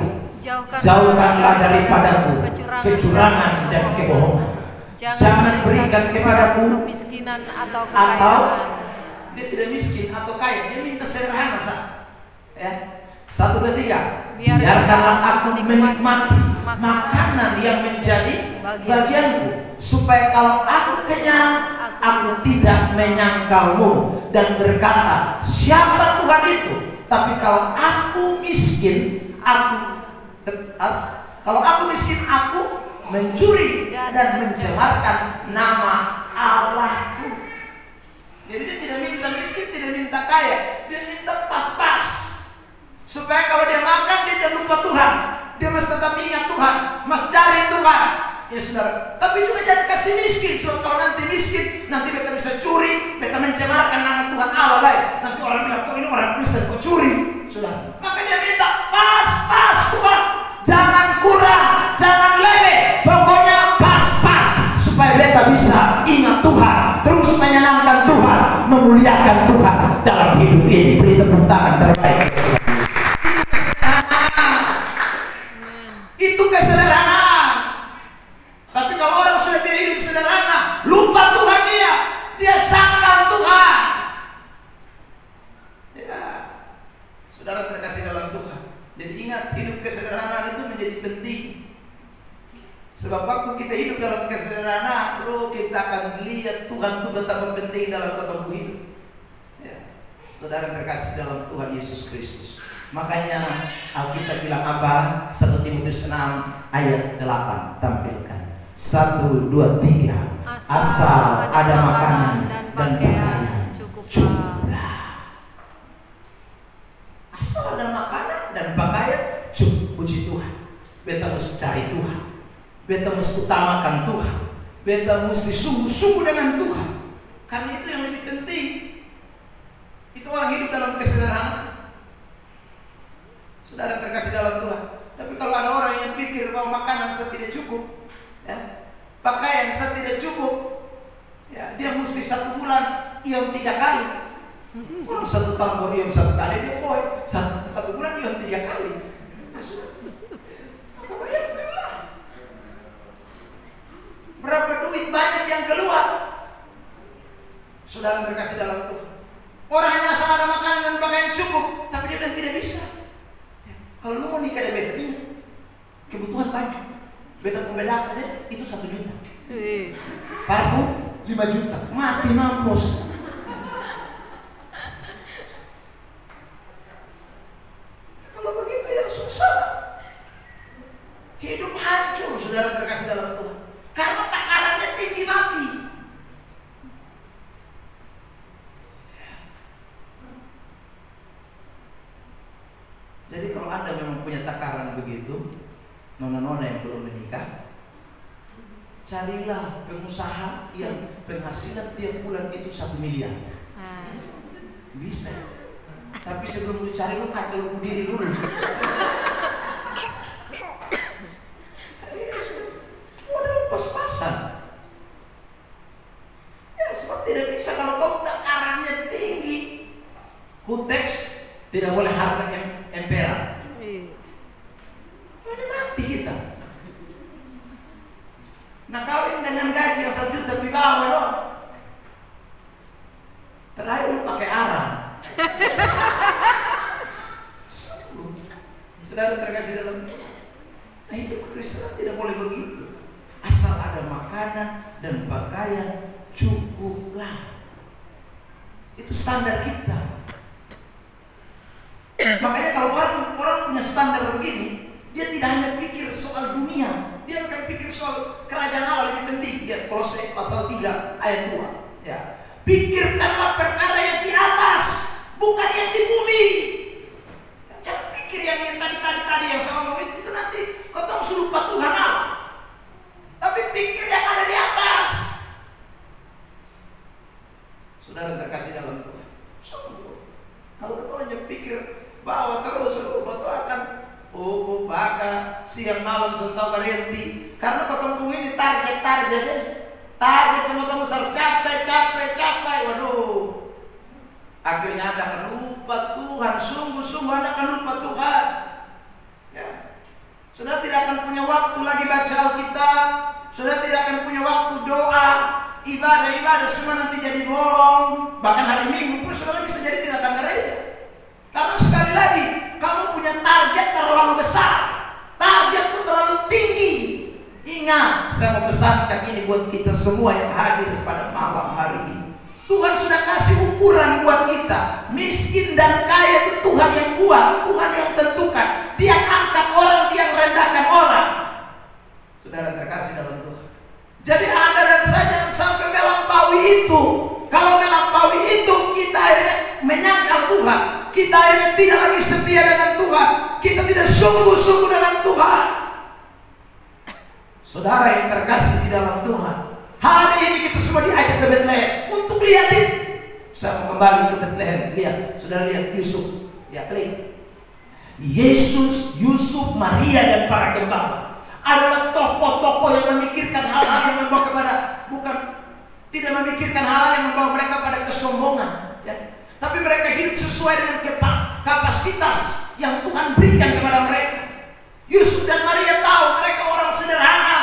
Jauhkanlah daripadaku kecurangan dan kebohongan. Jangan berikan kepadaku kemiskinan atau kekayaan. Dia tidak miskin atau kaya, dia minta sederhana ya. 1, 2, 3. Biarkanlah aku menikmati makanan yang menjadi bagianku, supaya kalau aku kenyang, aku tidak menyangkalmu dan berkata, siapa Tuhan itu? Tapi kalau aku miskin, aku mencuri dan mencemarkan nama Allahku. Jadi dia tidak minta miskin, tidak minta kaya, dia minta pas-pas. Supaya kalau dia makan, dia jangan lupa Tuhan. Dia mesti tetap ingat Tuhan, mesti cari Tuhan. Ya saudara, tapi juga jangan kasih miskin. Sebab kalau nanti miskin, nanti beta bisa curi, beta mencemarkan nama Tuhan Allah lain. Nanti orang bilang, kok ini orang Kristen kok curi, saudara. Maka dia minta pas-pas Tuhan, jangan kurang, jangan lebih, pokoknya pas-pas, supaya beta bisa ingat Tuhan, terus menyenangkan Tuhan, memuliakan Tuhan dalam hidup ini. Beri tepuk tangan terbaik. Itu kesederhanaan. Tapi kalau orang sudah tidak hidup sederhana, lupa Tuhan dia sangkal Tuhan. Ya, saudara terkasih dalam Tuhan. Jadi ingat, hidup kesederhanaan itu menjadi penting. Sebab waktu kita hidup dalam kesederhanaan, kita akan lihat Tuhan itu betapa penting dalam ketemu hidup. Ya, saudara terkasih dalam Tuhan Yesus Kristus. Makanya Alkitab bilang apa? 1 Timotius 6 ayat 8, tampilkan. 1, 2, 3. Asal ada makanan dan pakaian, cukuplah. Asal ada makanan dan pakaian, cukup. Puji Tuhan. Beta mesti cari Tuhan, beta mesti utamakan Tuhan, beta mesti sungguh-sungguh dengan Tuhan. Karena itu yang lebih penting. Itu orang hidup dalam kesederhanaan. Saudara terkasih dalam Tuhan. Tapi kalau ada orang yang pikir bahwa makanan saya tidak cukup, ya, pakaian saya tidak cukup, ya, dia mesti 1 bulan ion 3 kali. Orang 1 tahun baru ion 1 kali, dia void. 1 bulan ion 3 kali. Ya, sudah. Maka bayangkanlah berapa duit banyak yang keluar. Saudara terkasih dalam Tuhan. Orang hanya asal ada makanan dan pakaian cukup, tapi dia bilang tidak bisa. Kalau lu mau nikah dengan beta ini, kebutuhan banyak. Beta pembeda saja itu 1 juta. Parfum 5 juta. Mati mampus. Kalau begitu ya susah. Hidup hancur, saudara terkasih dalam Tuhan. Karena takarannya tinggi mati. Jadi kalau Anda memang punya takaran begitu, nona-nona yang belum menikah, carilah pengusaha yang penghasilan tiap bulan itu 1 miliar. Bisa. Tapi sebelum dicari lu kaca lu diri dulu. Udah pas-pasan. Ya sebab tidak bisa kalau kau takarannya tinggi. Kuteks tidak boleh harga emperan. Ini mati kita. Nah kawin dengan gaji yang 1 juta di bawah loh. Terakhir lu pakai arang. Saudara terkasih dalam Tuhan. Nah hidup kekristenan tidak boleh begitu. Asal ada makanan dan pakaian cukuplah. Itu standar kita. Makanya kalau orang punya standar begini, dia tidak hanya pikir soal dunia, dia akan pikir soal kerajaan Allah lebih penting. Lihat Kolose pasal 3 ayat 2. Ya. Pikirkanlah perkara yang di atas, bukan yang di bumi. Jangan pikir yang tadi yang sama mau itu nanti kau tahu lupa Tuhan Allah. Tapi pikir yang ada di atas. Saudara terkasih dalam Tuhan. Kalau kau hanya pikir bahwa terus batu akan hukum baka siang malam sentau berhenti karena ketemu ini targetnya target teman-teman capek waduh akhirnya Anda akan lupa Tuhan, sungguh Anda akan lupa Tuhan ya. Sudah tidak akan punya waktu lagi baca Alkitab, sudah tidak akan punya waktu doa, ibadah semua nanti jadi bolong, bahkan hari Minggu pun saudara bisa jadi tidak datang gereja. Karena sekali lagi kamu punya target terlalu besar, target pun terlalu tinggi. Ingat, saya mau pesankan ini buat kita semua yang hadir pada malam hari ini. Tuhan sudah kasih ukuran buat kita. Miskin dan kaya itu Tuhan yang buat, Tuhan yang tentukan. Dia angkat orang, dia rendahkan orang. Saudara terkasih dalam Tuhan. Jadi Anda dan saya jangan sampai melampaui itu. Kalau melampaui itu, kita akhirnya menyangkal Tuhan. Kita akhirnya tidak lagi setia dengan Tuhan. Kita tidak sungguh-sungguh dengan Tuhan. Saudara yang terkasih di dalam Tuhan, hari ini kita semua diajak ke Bethlehem untuk lihatin. Saya mau kembali ke Bethlehem. Lihat, saudara lihat Yusuf. Ya, klik. Yesus, Yusuf, Maria dan para gembala adalah tokoh-tokoh yang memikirkan hal-hal yang membawa kepada tidak memikirkan hal-hal yang membawa mereka pada kesombongan. Ya. Tapi mereka hidup sesuai dengan kapasitas yang Tuhan berikan kepada mereka. Yusuf dan Maria tahu mereka orang sederhana.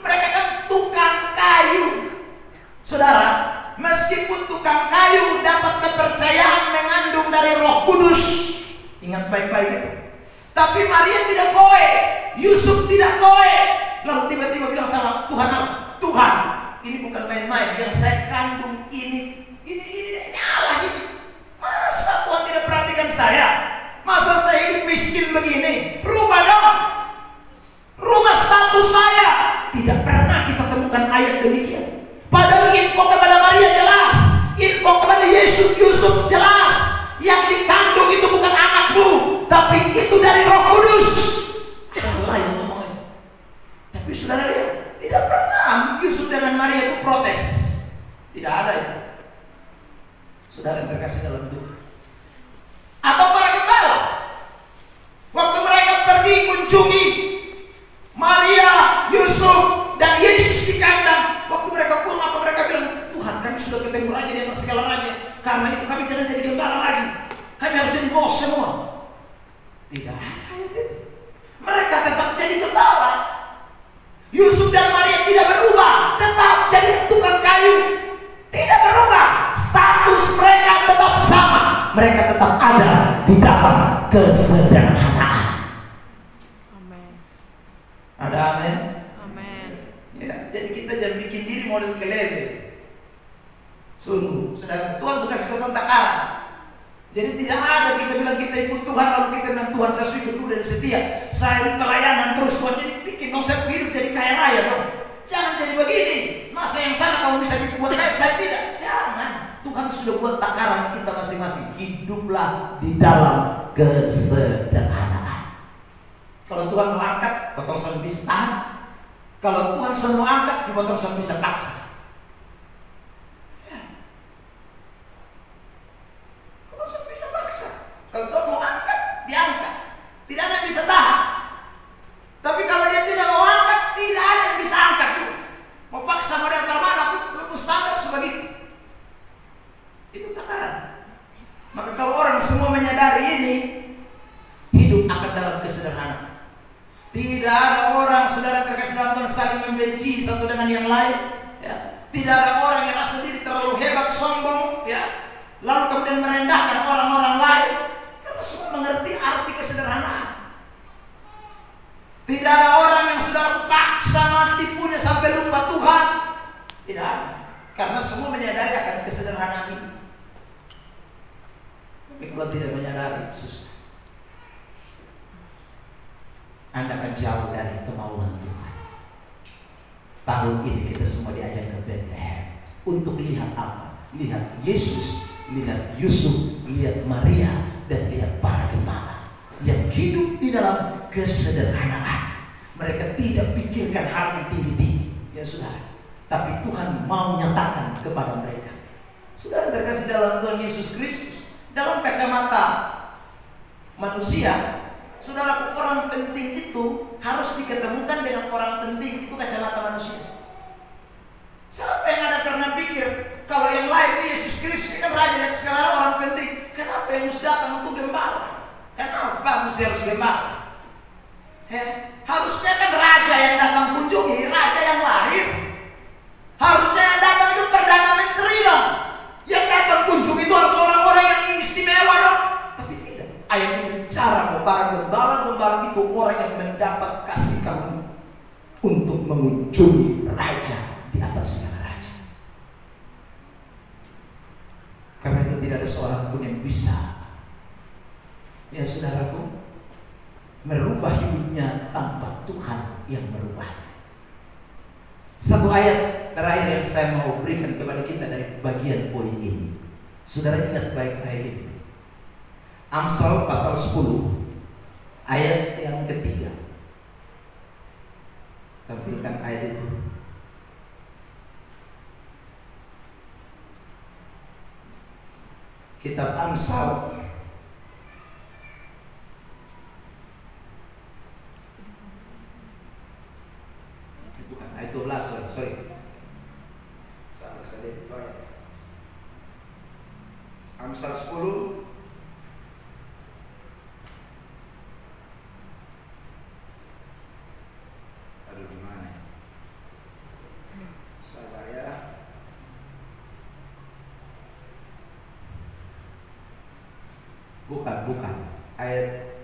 Mereka kan tukang kayu. Saudara, meskipun tukang kayu dapat kepercayaan mengandung dari Roh Kudus. Ingat baik-baik itu. Tapi Maria tidak foe, Yusuf tidak foe. Lalu tiba-tiba bilang sama Tuhan, Tuhan, ini bukan main-main. Yang saya kandung ini Allah ini. Masa Tuhan tidak perhatikan saya? Masa saya hidup miskin begini? Rubah dong. Rubah status saya. Tidak pernah kita temukan ayat demikian. Padahal info kepada Maria jelas, info kepada Yusuf jelas. Yang dikandung itu bukan anakmu, tapi itu dari Roh Kudus. Allah yang ngomongin. Tapi saudara lihat, tidak pernah Yusuf dengan Maria itu protes. Tidak ada itu. Saudara yang terkasih dalam Tuhan. Atau para gembala, waktu mereka pergi kunjungi Maria, Yusuf, dan Yesus di kandang. Waktu mereka pulang, apa mereka bilang, Tuhan kami sudah ketemu raja di atas segala raja. Karena itu kami jangan jadi gembala lagi. Kami harus jadi bos semua. Tidak ada ayat itu. Mereka tetap jadi gembala. Yusuf dan Maria tidak berubah, tetap jadi tukang kayu. Tidak berubah. Status mereka tetap sama. Mereka tetap ada di dalam kesederhanaan. Amin. Ada amin? Amin. Ya, jadi kita jangan bikin diri model kelebe. Sungguh, sedang Tuhan suka kasih takaran. Jadi tidak ada kita bilang kita ikut Tuhan lalu kita bilang Tuhan saya hidup dulu dan setia. Saya pelayanan terus Tuhan jadi bikin dong saya hidup jadi kaya raya dong. Jangan jadi begini. Masa yang sana kamu bisa bikin buat saya tidak. Jangan. Tuhan sudah buat takaran kita masing-masing. Hiduplah di dalam kesederhanaan. Kalau Tuhan mau angkat, potong sama bisa tahan. Kalau Tuhan sudah mau angkat, dipotong sama bisa paksa. Bisa paksa. semua menyadari ini, hidup akan dalam kesederhanaan. Tidak ada orang, saudara terkasih dalam Tuhan, saling membenci satu dengan yang lain. Ya. Tidak ada orang yang rasa diri terlalu hebat, sombong, ya, lalu kemudian merendahkan orang-orang lain. Karena semua mengerti arti kesederhanaan. Tidak ada orang yang saudara paksa mati punya sampai lupa Tuhan. Tidak ada. Karena semua menyadari akan kesederhanaan ini. Tapi kalau tidak menyadari, susah. Anda akan jauh dari kemauan Tuhan. Tahun ini kita semua diajak ke Bethlehem untuk lihat apa? Lihat Yesus, lihat Yusuf, lihat Maria, dan lihat para gembala yang hidup di dalam kesederhanaan. Mereka tidak pikirkan hal yang tinggi-tinggi, ya saudara. Tapi Tuhan mau nyatakan kepada mereka. Saudara terkasih dalam Tuhan Yesus Kristus, dalam kacamata manusia, saudara, orang penting itu harus diketemukan dengan orang penting. Itu kacamata manusia. Siapa yang ada pernah pikir kalau yang lain Yesus Kristus kan raja dan segala orang penting, kenapa yang mesti datang untuk gembala? Kenapa mesti harus gembala? Harusnya kan raja yang datang kunjungi, raja yang lahir. Harusnya yang datang itu Perdana Menteri dong. Yang datang kunjungi itu harus orang-orang yang istimewa dong. Tapi tidak. Ayat ini bicara bahwa para gembala-gembala itu orang yang mendapat kasih karunia untuk mengunjungi raja di atas segala raja. Karena itu tidak ada seorang pun yang bisa, ya saudaraku, merubah hidupnya tanpa Tuhan yang merubah. Satu ayat terakhir yang saya mau berikan kepada kita dari bagian poin ini. Saudara ingat baik-baik ini. Amsal pasal 10 ayat yang ketiga. Tampilkan ayat itu. Kitab Amsal bukan ayat 12, sorry. Salah saya itu ayat. Amsal 10 bukan ayat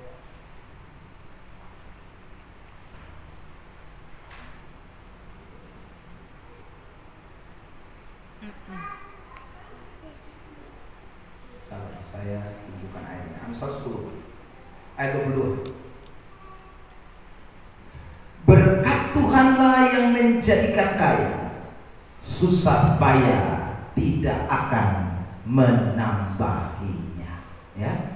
salah saya bukan ayat ini. Amsal 10 ayat 22. Berkat Tuhanlah yang menjadikan kaya, susah payah tidak akan menambahinya. Ya.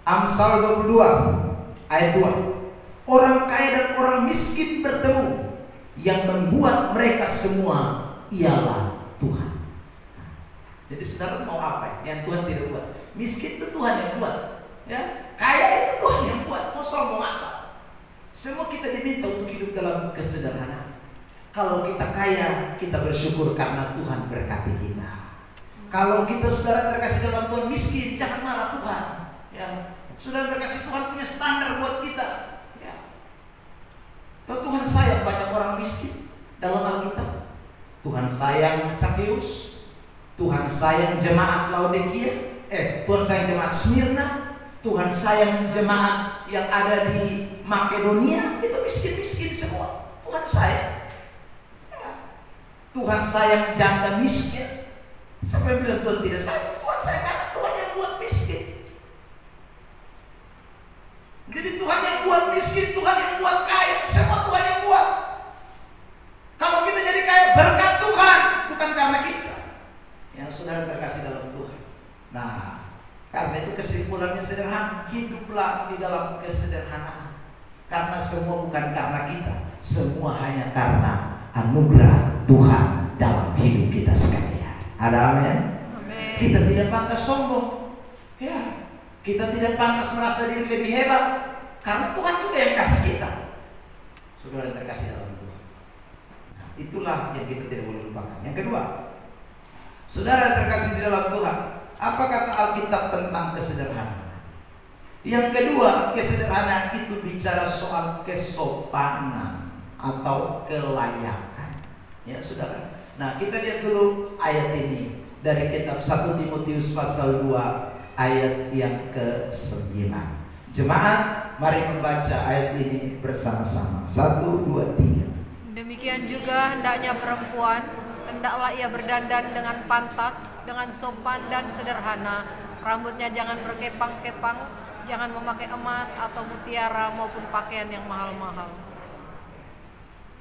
Amsal 22 ayat 2. Orang kaya dan orang miskin bertemu, yang membuat mereka semua ialah Tuhan. Jadi saudara mau apa ya? Yang Tuhan tidak buat. Miskin itu Tuhan yang buat, ya. Kaya itu Tuhan yang buat. Mau sombong apa? Semua kita diminta untuk hidup dalam kesederhanaan. Kalau kita kaya, kita bersyukur karena Tuhan berkati kita. Kalau kita saudara terkasih dalam Tuhan miskin, jangan marah Tuhan. Ya. Saudara terkasih, Tuhan punya standar buat kita. Ya. Tuhan sayang banyak orang miskin dalam Alkitab. Tuhan sayang Sakeus. Tuhan sayang jemaat Laodikia. Tuhan sayang jemaat Smyrna. Tuhan sayang jemaat yang ada di Makedonia. Itu miskin-miskin semua. Tuhan sayang. Ya. Tuhan sayang janda miskin. Sampai bilang Tuhan tidak sayang. Tuhan sayang karena Tuhan yang buat miskin. Jadi Tuhan yang buat miskin, Tuhan yang buat kaya, semua Tuhan yang buat. Kalau kita jadi kaya berkat Tuhan, bukan karena kita. Ya saudara terkasih dalam Tuhan. Nah, karena itu kesimpulannya sederhana, hiduplah di dalam kesederhanaan. Karena semua bukan karena kita, semua hanya karena anugerah Tuhan dalam hidup kita sekalian. Ada amin? Kita tidak pantas sombong. Ya. Kita tidak pantas merasa diri lebih hebat, karena Tuhan juga yang kasih kita. Saudara terkasih dalam Tuhan. Nah, itulah yang kita tidak boleh lupakan. Yang kedua, saudara terkasih di dalam Tuhan, Apa kata Alkitab tentang kesederhanaan? Yang kedua, kesederhanaan itu bicara soal kesopanan atau kelayakan. Ya, saudara. Nah, kita lihat dulu ayat ini dari kitab 1 Timotius pasal 2 ayat yang ke-9. Jemaat, mari membaca ayat ini bersama-sama. 1, 2, 3. Demikian juga hendaknya perempuan, hendaklah ia berdandan dengan pantas, dengan sopan dan sederhana. Rambutnya jangan berkepang-kepang, jangan memakai emas atau mutiara maupun pakaian yang mahal-mahal.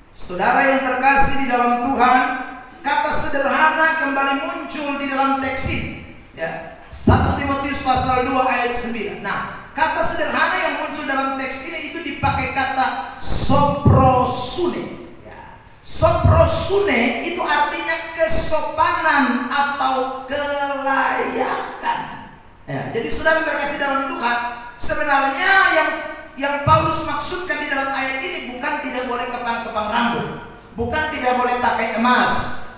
Saudara yang terkasih di dalam Tuhan, kata sederhana kembali muncul di dalam teks ini. Ya, 1 Timotius pasal 2 ayat 9. Nah, kata sederhana yang muncul dalam teks ini itu dipakai kata soprosune. Soprosune itu artinya kesopanan atau kelayakan. Ya, jadi saudara terkasih dalam Tuhan, sebenarnya yang Paulus maksudkan di dalam ayat ini bukan tidak boleh kepang-kepang rambut, bukan tidak boleh pakai emas,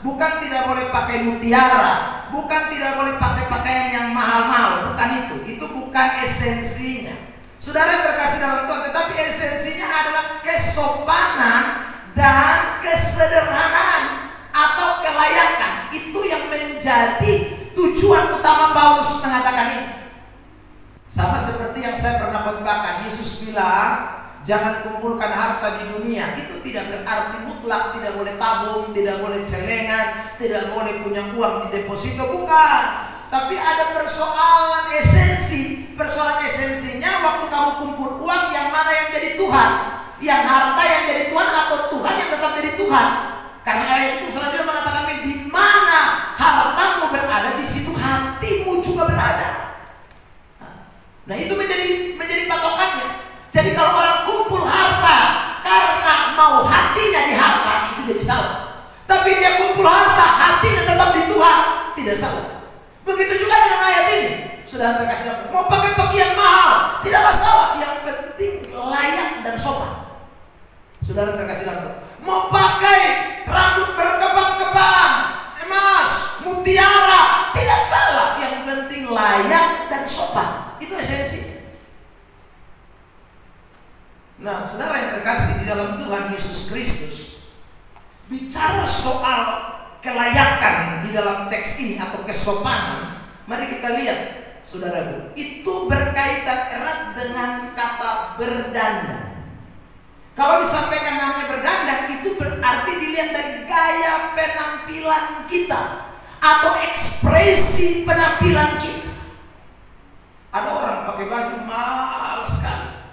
bukan tidak boleh pakai mutiara, bukan tidak boleh pakai pakaian yang mahal-mahal, bukan itu. Itu bukan esensinya. Saudara terkasih dalam Tuhan, tetapi esensinya adalah kesopanan dan kesederhanaan atau kelayakan. Itu yang menjadi tujuan utama Paulus mengatakan ini. Sama seperti yang saya pernah khotbahkan, Yesus bilang jangan kumpulkan harta di dunia. Itu tidak berarti mutlak tidak boleh tabung, tidak boleh celengan, tidak boleh punya uang di deposito, bukan. Tapi ada persoalan esensi. Persoalan esensinya waktu kamu kumpul uang, yang mana yang jadi Tuhan? Yang harta yang jadi Tuhan atau Tuhan yang tetap jadi Tuhan? Karena ayat itu selanjutnya mengatakan di mana hartamu berada, di situ hatimu juga berada. Nah, itu menjadi patokannya. Jadi kalau orang kumpul harta karena mau hatinya di harta, itu jadi salah. Tapi dia kumpul harta, hatinya tetap di Tuhan, tidak salah. Begitu juga dengan ayat ini. Sudah terkasih, mau pakai pakaian mahal, tidak masalah. Yang penting layak dan sopan. Saudara terkasih dalam, mau pakai rambut berkepang-kepang, emas, mutiara, tidak salah. Yang penting layak dan sopan. Itu esensi. Nah, saudara yang terkasih di dalam Tuhan Yesus Kristus, bicara soal kelayakan di dalam teks ini atau kesopanan, mari kita lihat, saudaraku, itu berkaitan erat dengan kata berdandan. Kalau disampaikan namanya berdandan, itu berarti dilihat dari gaya penampilan kita atau ekspresi penampilan kita. Ada orang pakai baju mahal sekali,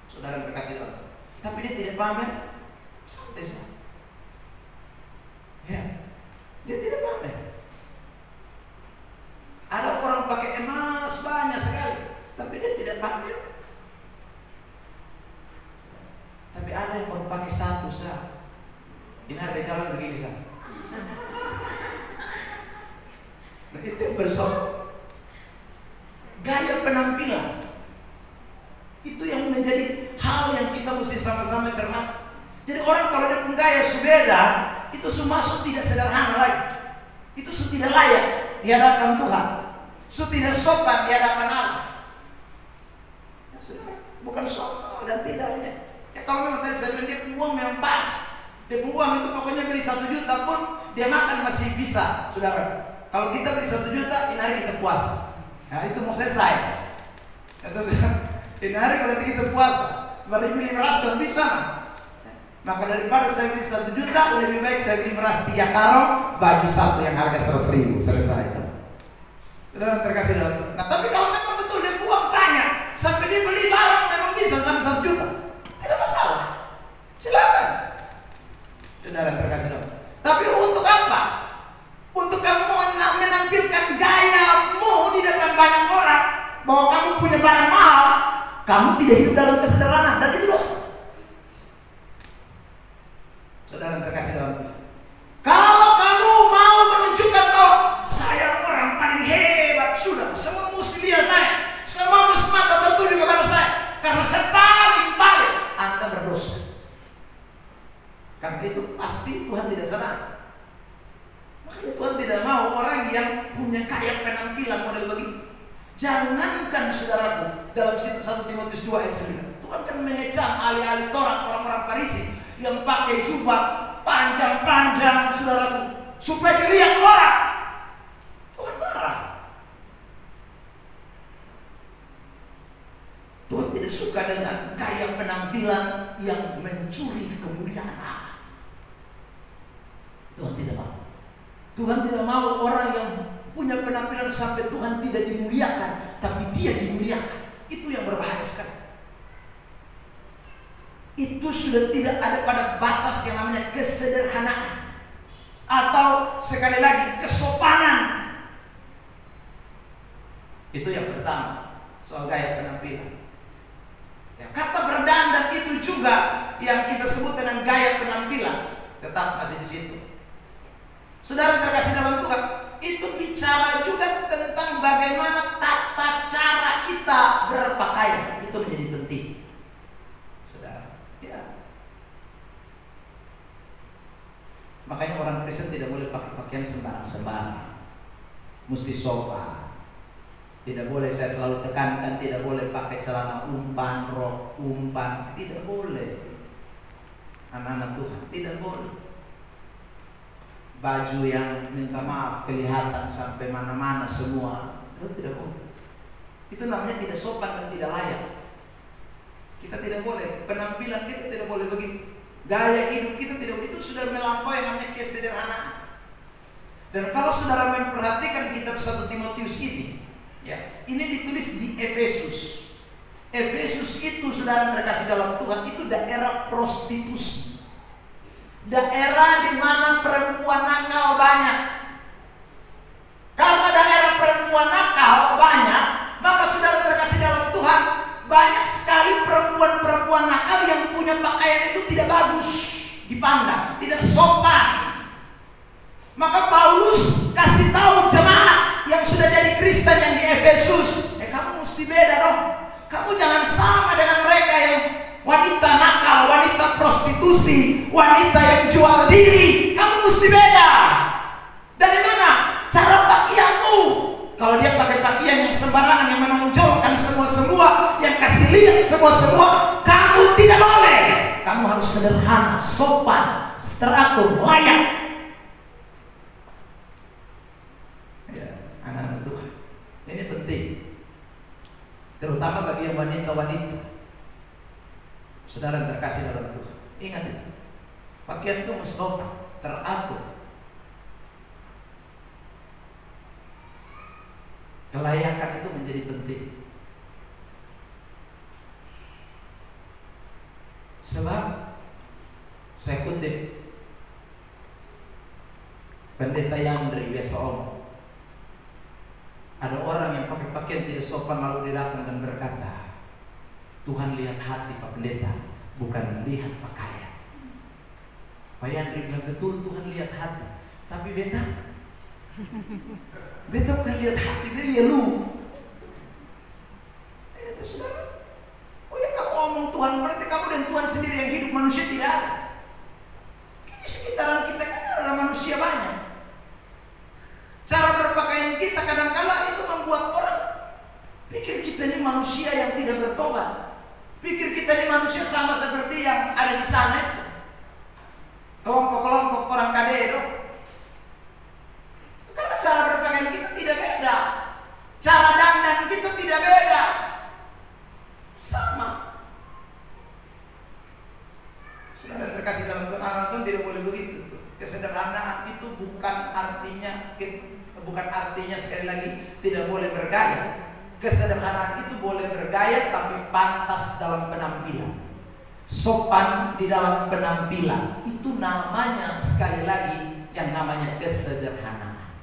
saudara terkasih Tuhan, tapi dia tidak pamer, santai saja. Ya, dia tidak pamer. Ada orang pakai emas banyak sekali, tapi dia tidak pamer. Tapi ada yang baru pakai satu sah. Ini harga jalan begini sah. Nah, itu yang bersama gaya penampilan. Itu yang menjadi hal yang kita mesti sama-sama cermati. Jadi orang kalau dia punya gaya beda, itu semua tidak sederhana lagi. Itu tidak layak di hadapan Tuhan. Tidak sopan di hadapan Allah. Ya, bukan sopan dan tidaknya. Ya, kalau memang tadi saya bilang dia uang memang pas. Dia uang itu pokoknya beli 1 juta pun dia makan masih bisa, saudara. Kalau kita beli 1 juta, ini hari kita puasa. Nah, itu mau selesai. Ini hari berarti kita puasa. Mari beli beras dan bisa. Maka daripada saya beli 1 juta, lebih baik saya beli beras 3 karung, baju 1 yang harga 100.000, selesai. Saudara terkasih dalam. Nah, tapi kalau memang betul dia uang banyak, sampai dia beli barang memang bisa sampai 1 juta, tidak masalah. Silakan. Saudara terkasih dalam. Tapi untuk apa? Untuk kamu menampilkan gayamu di depan banyak orang, bahwa kamu punya barang mahal, kamu tidak hidup dalam kesederhanaan, dan itu dosa. Saudara terkasih dalam Tuhan. Kalau kamu mau menunjukkan bahwa saya orang paling hebat, sudah semua musuh dia saya, semua musuh mata tertuju kepada saya, karena saya paling, Anda berdosa. Karena itu pasti Tuhan tidak senang. Makanya Tuhan tidak mau orang yang punya gaya penampilan model Jangankan saudaraku, dalam 1 Timotius 2 ayat 9, Tuhan kan mengecam ahli-ahli Taurat, orang-orang Farisi yang pakai jubah panjang-panjang saudaraku, supaya dilihat orang. Tuhan marah. Tuhan tidak suka dengan gaya penampilan yang mencuri kemuliaan Allah. Tuhan tidak mau. Tuhan tidak mau orang yang punya penampilan sampai Tuhan tidak dimuliakan, tapi dia dimuliakan. Itu yang berbahaya sekali. Itu sudah tidak ada pada batas yang namanya kesederhanaan, atau sekali lagi kesopanan. Itu yang pertama, soal gaya penampilan. Ya, kata berdandan itu juga yang kita sebut dengan gaya penampilan, tetap masih di situ. Saudara terkasih dalam Tuhan, itu bicara juga tentang bagaimana tata cara kita berpakaian. Itu menjadi penting, saudara. Ya. Makanya orang Kristen tidak boleh pakai pakaian sembarang-sembarang, mesti sopan. Tidak boleh, saya selalu tekankan, tidak boleh pakai celana umpan, rok umpan, tidak boleh. Anak-anak Tuhan, tidak boleh. Baju yang minta maaf kelihatan sampai mana-mana semua, itu tidak boleh. Itu namanya tidak sopan dan tidak layak. Kita tidak boleh, penampilan kita tidak boleh begitu. Gaya hidup kita tidak boleh, itu sudah melampaui yang namanya kesederhanaan. Dan kalau saudara memperhatikan kitab 1 Timotius ini, ya, ini ditulis di Efesus. Efesus itu saudara terkasih dalam Tuhan, itu daerah prostitusi. Daerah di mana perempuan nakal banyak. Karena daerah perempuan nakal banyak, maka saudara terkasih dalam Tuhan, banyak sekali perempuan-perempuan nakal yang punya pakaian itu tidak bagus dipandang, tidak sopan. Maka Paulus kasih tahu jemaat yang sudah jadi Kristen yang di Efesus, kamu mesti beda dong. Kamu jangan sama dengan mereka yang wanita nakal, wanita prostitusi, wanita yang jual diri. Kamu mesti beda. Dari mana? Cara pakaianmu. Kalau dia pakai pakaian yang sembarangan, yang menonjolkan semua-semua, yang kasih lihat semua-semua, kamu tidak boleh. Kamu harus sederhana, sopan, teratur, layak. Anak-anak Tuhan, ini penting, terutama bagi yang wanita-wanita. Saudara terkasih dalam Tuhan, ingat itu, pakaian itu mesti teratur, kelayakan itu menjadi penting. Sebab saya kutip Pendeta Yandri Wesono, ada orang yang pakai pakaian tidak sopan lalu dia datang dan berkata, Tuhan lihat hati Pak Pendeta, bukan lihat pakaian. Pak Yandri bilang, betul Tuhan lihat hati, tapi beta bukan lihat hati, dia lihat lu. Itu saudara. Oh ya, kamu ngomong Tuhan, berarti kamu dan Tuhan sendiri yang hidup, manusia tidak ada. Di sekitaran kita kan ada manusia banyak. Cara berpakaian kita kadang-kala itu membuat orang pikir kita ini manusia yang tidak bertobat. Pikir kita ini manusia sama seperti yang ada di sana itu. Kelompok-kelompok orang kadero. Karena cara berpakaian kita tidak beda. Cara dandan kita tidak beda. Sama. Saudara terkasih dalam Tuhan, anak Tuhan tidak boleh begitu. Kesederhanaan itu bukan artinya sekali lagi tidak boleh bergaya. Kesederhanaan itu boleh bergaya tapi pantas dalam penampilan, sopan di dalam penampilan. Itu namanya sekali lagi yang namanya kesederhanaan.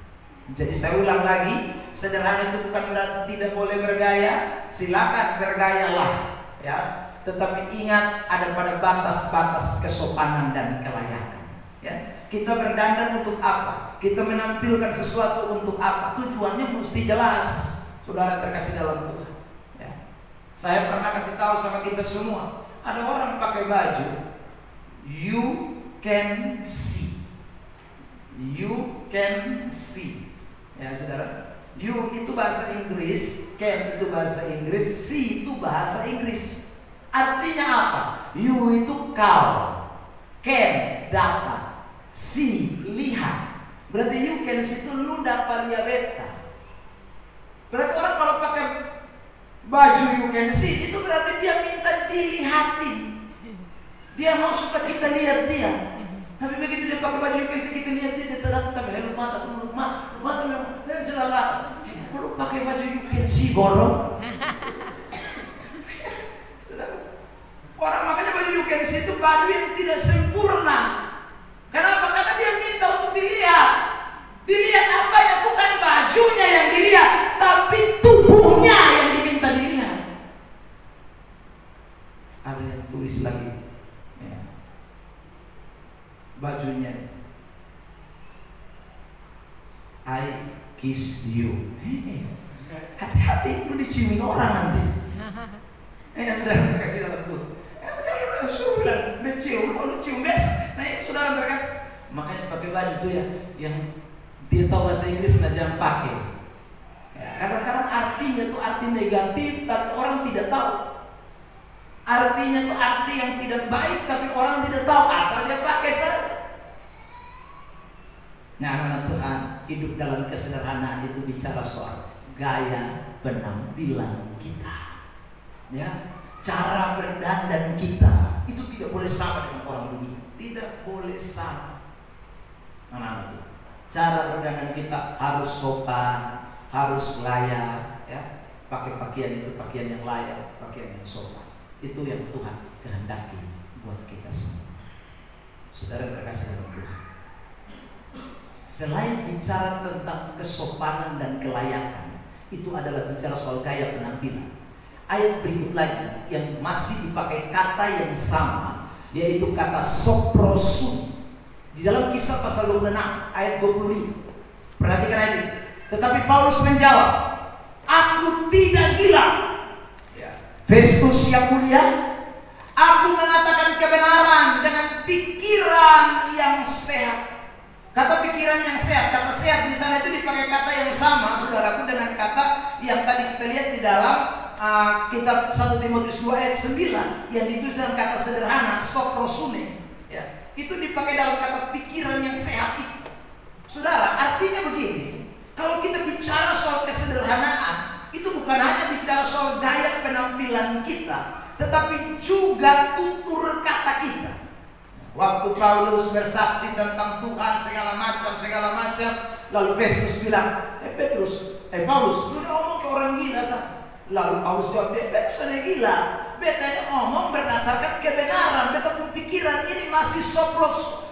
Jadi saya ulang lagi, sederhana itu bukan berarti tidak boleh bergaya. Silakan bergayalah, ya. Tetapi ingat ada pada batas-batas kesopanan dan kelayakan, ya. Kita berdandan untuk apa? Kita menampilkan sesuatu untuk apa? Tujuannya mesti jelas. Saudara terkasih dalam Tuhan, ya. Saya pernah kasih tahu sama kita semua, ada orang pakai baju you can see, ya saudara. You itu bahasa Inggris, can itu bahasa Inggris, see itu bahasa Inggris. Artinya apa? You itu kau, can dapat, see lihat. Berarti you can see itu lu dapat lihat beta. Berarti orang kalau pakai baju you can see itu berarti dia minta dilihatin. Dia mau supaya kita lihat dia. Tapi begitu dia pakai baju you can see, kita lihat dia tidak lu mata memang dan celana. Kalau pakai baju you can see bodoh. Orang makanya baju you can see itu baju yang tidak sempurna. Kenapa? Karena dia minta untuk dilihat. Dilihat apa ya? Bukan bajunya yang dilihat, tapi tubuhnya yang diminta dilihat. Ada yang tulis lagi ya. Bajunya I kiss you. Hati-hati lu diciumin orang nanti. Saudara kasih dalam tuh. Sekarang suruh bilang cium, lu cium deh. Nah ini saudara berkas. Makanya pakai baju tuh ya, yang dia tahu bahasa Inggris nggak jangan pakai. Ya, kadang-kadang artinya tuh arti negatif, tapi orang tidak tahu. Artinya tuh arti yang tidak baik, tapi orang tidak tahu, asal dia pakai saja. Nah, anak Tuhan, hidup dalam kesederhanaan itu bicara soal gaya penampilan kita. Ya, cara berdandan kita itu tidak boleh sama dengan orang dunia. Tidak boleh sama. Anak-anak Tuhan, cara berdandan kita harus sopan, harus layak, ya. Pakai pakaian itu pakaian yang layak, pakaian yang sopan. Itu yang Tuhan kehendaki buat kita semua. Saudara terkasih dalam Tuhan, selain bicara tentang kesopanan dan kelayakan, itu adalah bicara soal gaya penampilan. Ayat berikut lagi yang masih dipakai kata yang sama, yaitu kata soprosun. Di dalam Kisah pasal 26 ayat 25. Perhatikan ayat ini. Tetapi Paulus menjawab, aku tidak gila. Festus yang mulia, aku mengatakan kebenaran dengan pikiran yang sehat. Kata pikiran yang sehat, kata sehat di sana itu dipakai kata yang sama, saudaraku, dengan kata yang tadi kita lihat di dalam kitab 1 Timotius 2 ayat 9 yang ditulis dalam kata sederhana, soprosune. Ya, itu dipakai dalam kata pikiran yang sehat itu. Saudara, artinya begini, kalau kita bicara soal kesederhanaan, itu bukan hanya bicara soal gaya penampilan kita, tetapi juga tutur kata kita. Waktu Paulus bersaksi tentang Tuhan segala macam, lalu Festus bilang, Paulus, lu udah ngomong ke orang gila sah. Lalu Paulus jawab, beta sudah gila. Beta ngomong berdasarkan kebenaran. Beta punya pikiran ini masih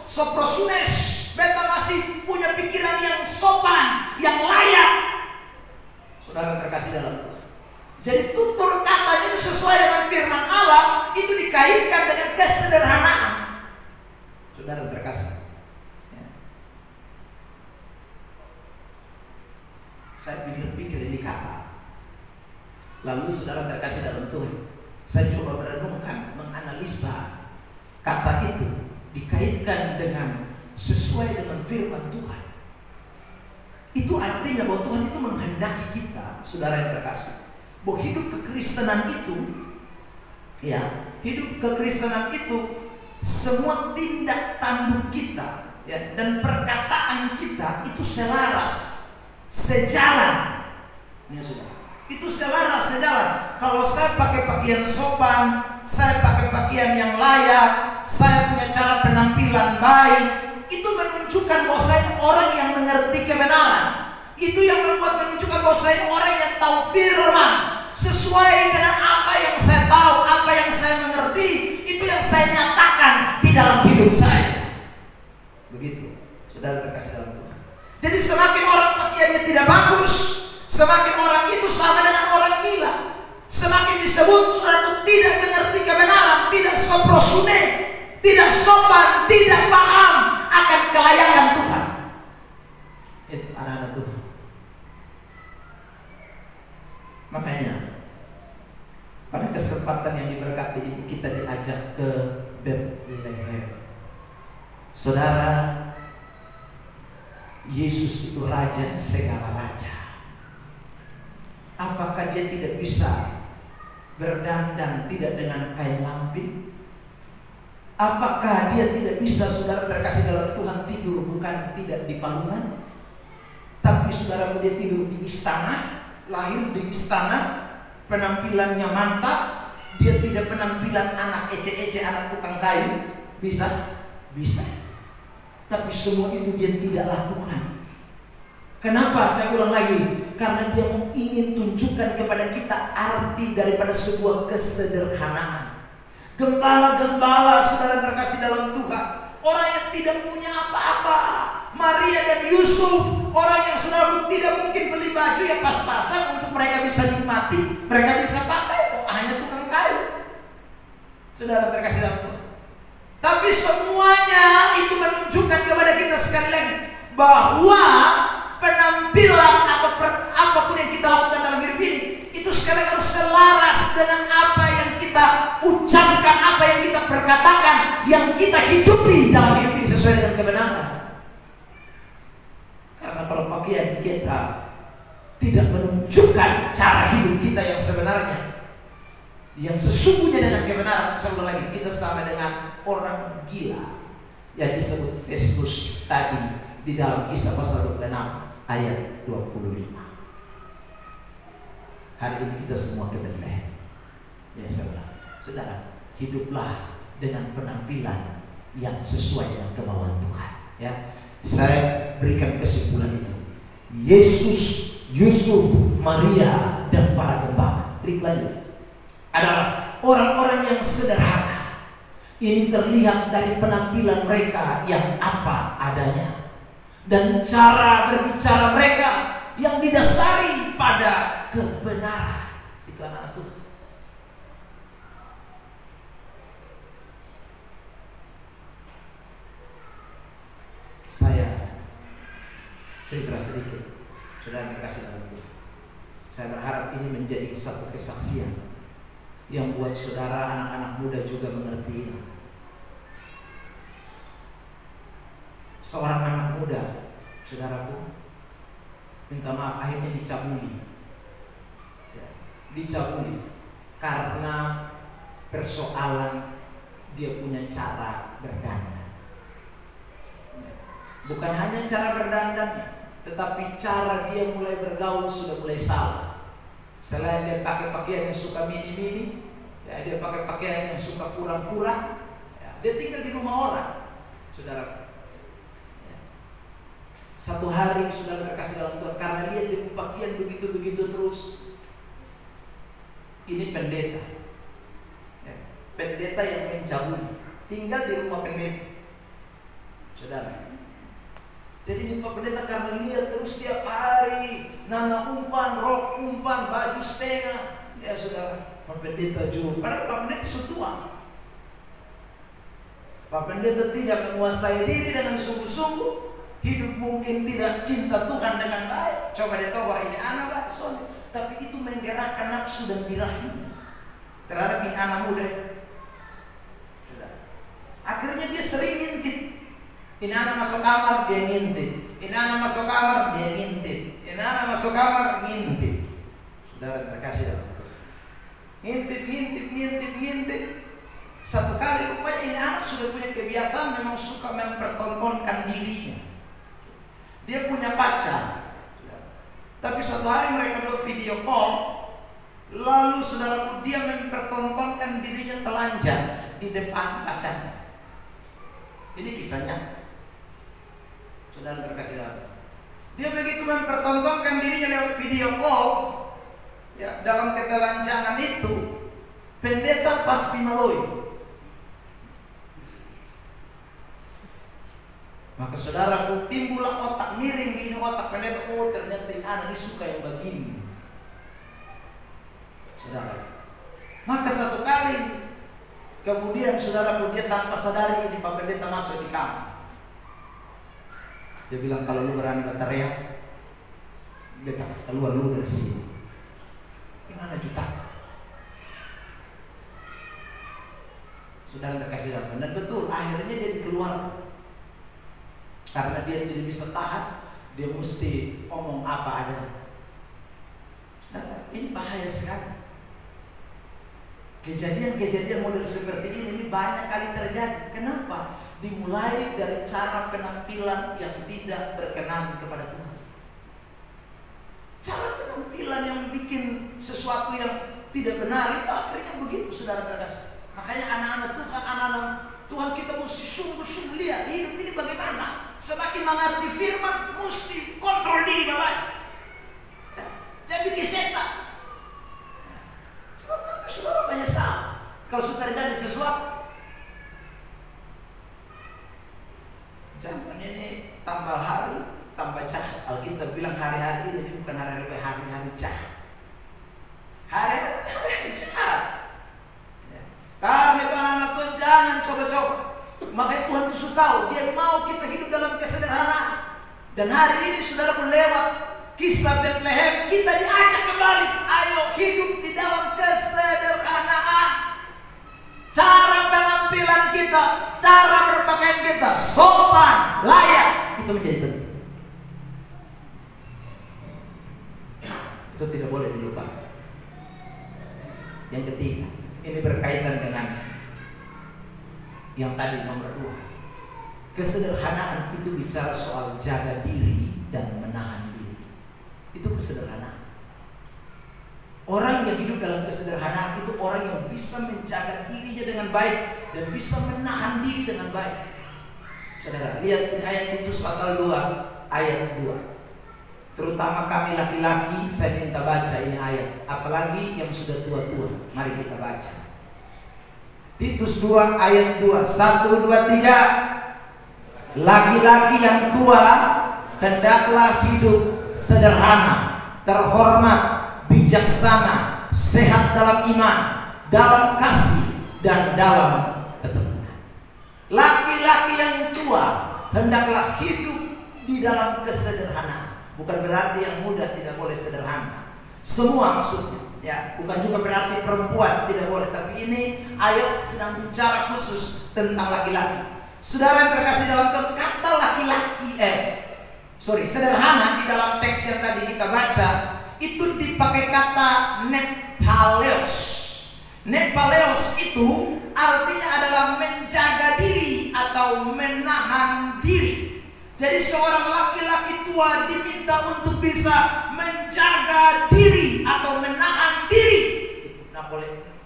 soprosunes. Beta masih punya pikiran yang sopan, yang layak. Saudara terkasih dalam Tuhan, jadi tutur katanya itu sesuai dengan firman Allah, itu dikaitkan dengan kesederhanaan. Saudara terkasih, ya. Saya pikir-pikir ini kata, lalu saudara terkasih dalam Tuhan, saya coba merenungkan, menganalisa kata itu dikaitkan dengan sesuai dengan firman Tuhan. Itu artinya bahwa Tuhan itu menghendaki kita, saudara yang terkasih, bahwa hidup kekristenan itu, ya, hidup kekristenan itu semua tindak tanduk kita, ya, dan perkataan kita itu selaras, sejalan. Ya, saudara, itu selaras, sejalan. Kalau saya pakai pakaian sopan, saya pakai pakaian yang layak, saya punya cara penampilan baik, itu menunjukkan bahwa saya orang yang mengerti kebenaran. Itu yang menunjukkan bahwa saya orang yang tahu firman, sesuai dengan apa yang saya tahu, apa yang saya mengerti, itu yang saya nyatakan di dalam hidup saya. Begitu, saudara terkasih dalam Tuhan. Jadi semakin orang pakaiannya tidak bagus, semakin orang itu sama dengan orang gila. Semakin disebut saudara tidak mengerti kebenaran, tidak soprosune, tidak sopan, tidak paham akan kelayakan Tuhan. Itu anak-anak Tuhan. Makanya pada kesempatan yang diberkati ini kita diajak ke Bethlehem. Saudara, Yesus itu raja segala raja. Apakah dia tidak bisa berdandan tidak dengan kain lampin? Apakah dia tidak bisa, saudara terkasih dalam Tuhan, tidur bukan tidak di palungan, tapi saudara dia tidur di istana, lahir di istana, penampilannya mantap, dia tidak penampilan anak ece-ece, anak tukang kayu. Bisa? Bisa. Tapi semua itu dia tidak lakukan. Kenapa? Saya ulang lagi. Karena dia ingin tunjukkan kepada kita arti daripada sebuah kesederhanaan. Gembala-gembala, saudara terkasih dalam Tuhan, orang yang tidak punya apa-apa. Maria dan Yusuf, orang yang saudara tidak mungkin beli baju yang pas-pasan untuk mereka bisa nikmati, mereka bisa pakai. Oh, hanya tukang kayu. Saudara terkasih dalam Tuhan. Tapi semuanya itu menunjukkan kepada kita sekali lagi bahwa penampilan atau apapun yang kita lakukan dalam hidup ini itu sekali harus selaras dengan apa yang kita ucapkan, apa yang kita perkatakan, yang kita hidupi dalam hidup ini sesuai dengan kebenaran. Karena kalau pakaian kita tidak menunjukkan cara hidup kita yang sebenarnya, yang sesungguhnya dengan kebenaran, sekali lagi kita sama dengan orang gila yang disebut Festus tadi di dalam Kisah pasal 26 ayat 25. Hari ini kita semua ke Bethlehem. Ya saudara, hiduplah dengan penampilan yang sesuai dengan kemauan Tuhan. Ya, saya berikan kesimpulan itu. Yesus, Yusuf, Maria, dan para gembala, klik lanjut, adalah orang-orang yang sederhana. Ini terlihat dari penampilan mereka yang apa adanya dan cara berbicara mereka yang didasari pada kebenaran. Itu anak Tuhan. Saya cerita sedikit, saudara kasih tahu. Saya berharap ini menjadi satu kesaksian yang buat saudara anak-anak muda juga mengerti ini. Seorang anak muda, saudaraku, minta maaf, akhirnya dicabuli. Ya, dicabuli karena persoalan dia punya cara berdandan. Bukan hanya cara berdandan, tetapi cara dia mulai bergaul sudah mulai salah. Selain dia pakai pakaian yang suka mini-mini, ya, dia pakai pakaian yang suka kurang-kurang, ya, dia tinggal di rumah orang, saudara. Satu hari saudara terkasih dalam Tuhan, karena lihat dia pakaian begitu-begitu terus. Ini pendeta, ya, pendeta yang mencabuli, tinggal di rumah pendeta, saudara. Jadi ini Pak Pendeta karena lihat terus tiap hari nana umpan, rok umpan, baju setengah, ya saudara. Pak Pendeta juga, padahal Pak Pendeta setua. Pak Pendeta tidak menguasai diri dengan sungguh-sungguh, hidup mungkin tidak cinta Tuhan dengan baik. Coba dia tahu ini anak lah, soalnya. Tapi itu menggerakkan nafsu dan birahi terhadap ini anak muda. Akhirnya dia sering ngintip. Ini anak masuk kamar, dia ngintip. Ini anak masuk kamar, dia ngintip. Ini anak masuk kamar, ngintip. Saudara terkasih dalam Tuhan. Ngintip. Satu kali rupanya ini anak sudah punya kebiasaan memang suka mempertontonkan dirinya. Dia punya pacar. Tapi satu hari mereka buat video call, lalu saudaraku dia mempertontonkan dirinya telanjang di depan pacarnya. Ini kisahnya. Saudara terkasih dalam. Dia begitu mempertontonkan dirinya lewat video call, ya, dalam ketelanjangan itu, pendeta pas pinaloi. Maka saudaraku timbullah otak miring di otak pendeta. Oh ternyata anak ini suka yang begini, saudara. Maka satu kali kemudian saudaraku dia tanpa sadari ini Pak Pendeta masuk di kamar. Dia bilang kalau lu berani berteriak, dia tak keluar lu dari sini. Gimana juta? Saudara terkasih dalam, dan betul akhirnya dia dikeluarkan. Karena dia tidak bisa tahan, dia mesti ngomong apa adanya. Nah, ini berbahaya sekali. Kejadian-kejadian model seperti ini banyak kali terjadi. Kenapa? Dimulai dari cara penampilan yang tidak berkenan kepada Tuhan. Cara penampilan yang bikin sesuatu yang tidak benar itu akhirnya begitu, saudara terkasih. Makanya anak-anak Tuhan kita mesti sungguh-sungguh lihat hidup ini bagaimana. Semakin mengerti firman, mesti kontrol diri Bapak. Jangan bikin setan. Sebab nanti saudara menyesal kalau sudah terjadi sesuatu. Zaman ini tambah hari tambah jahat. Alkitab bilang hari-hari ini bukan hari-hari jahat. Hari-hari jahat. Karena itu anak-anak Tuhan jangan coba-coba. Makanya Tuhan Yesus tahu Dia mau kita hidup dalam kesederhanaan. Dan hari ini saudara pun lewat kisah Bethlehem, kita diajak kembali. Ayo hidup di dalam kesederhanaan. Cara penampilan kita, cara berpakaian kita sopan, layak, itu menjadi penting. Itu tidak boleh dilupakan. Yang ketiga, ini berkaitan dengan yang tadi nomor 2. Kesederhanaan itu bicara soal jaga diri dan menahan diri. Itu kesederhanaan. Orang yang hidup dalam kesederhanaan itu orang yang bisa menjaga dirinya dengan baik dan bisa menahan diri dengan baik. Saudara, lihat ini ayat Titus pasal 2 ayat 2. Terutama kami laki-laki, saya minta baca ini ayat. Apalagi yang sudah tua-tua, mari kita baca. Titus 2 ayat 2. 1, 2, 3. Laki-laki yang tua hendaklah hidup sederhana, terhormat, bijaksana, sehat dalam iman, dalam kasih, dan dalam keteguhan. Laki-laki yang tua hendaklah hidup di dalam kesederhanaan. Bukan berarti yang muda tidak boleh sederhana. Semua maksudnya, ya, bukan juga berarti perempuan tidak boleh. Tapi ini ayat sedang bicara khusus tentang laki-laki. Saudara yang terkasih dalam kata laki-laki, sederhana di dalam teks yang tadi kita baca itu dipakai kata nepaleos. Nepaleos itu artinya adalah menjaga diri atau menahan diri. Jadi seorang laki-laki tua diminta untuk bisa menjaga diri atau menahan diri.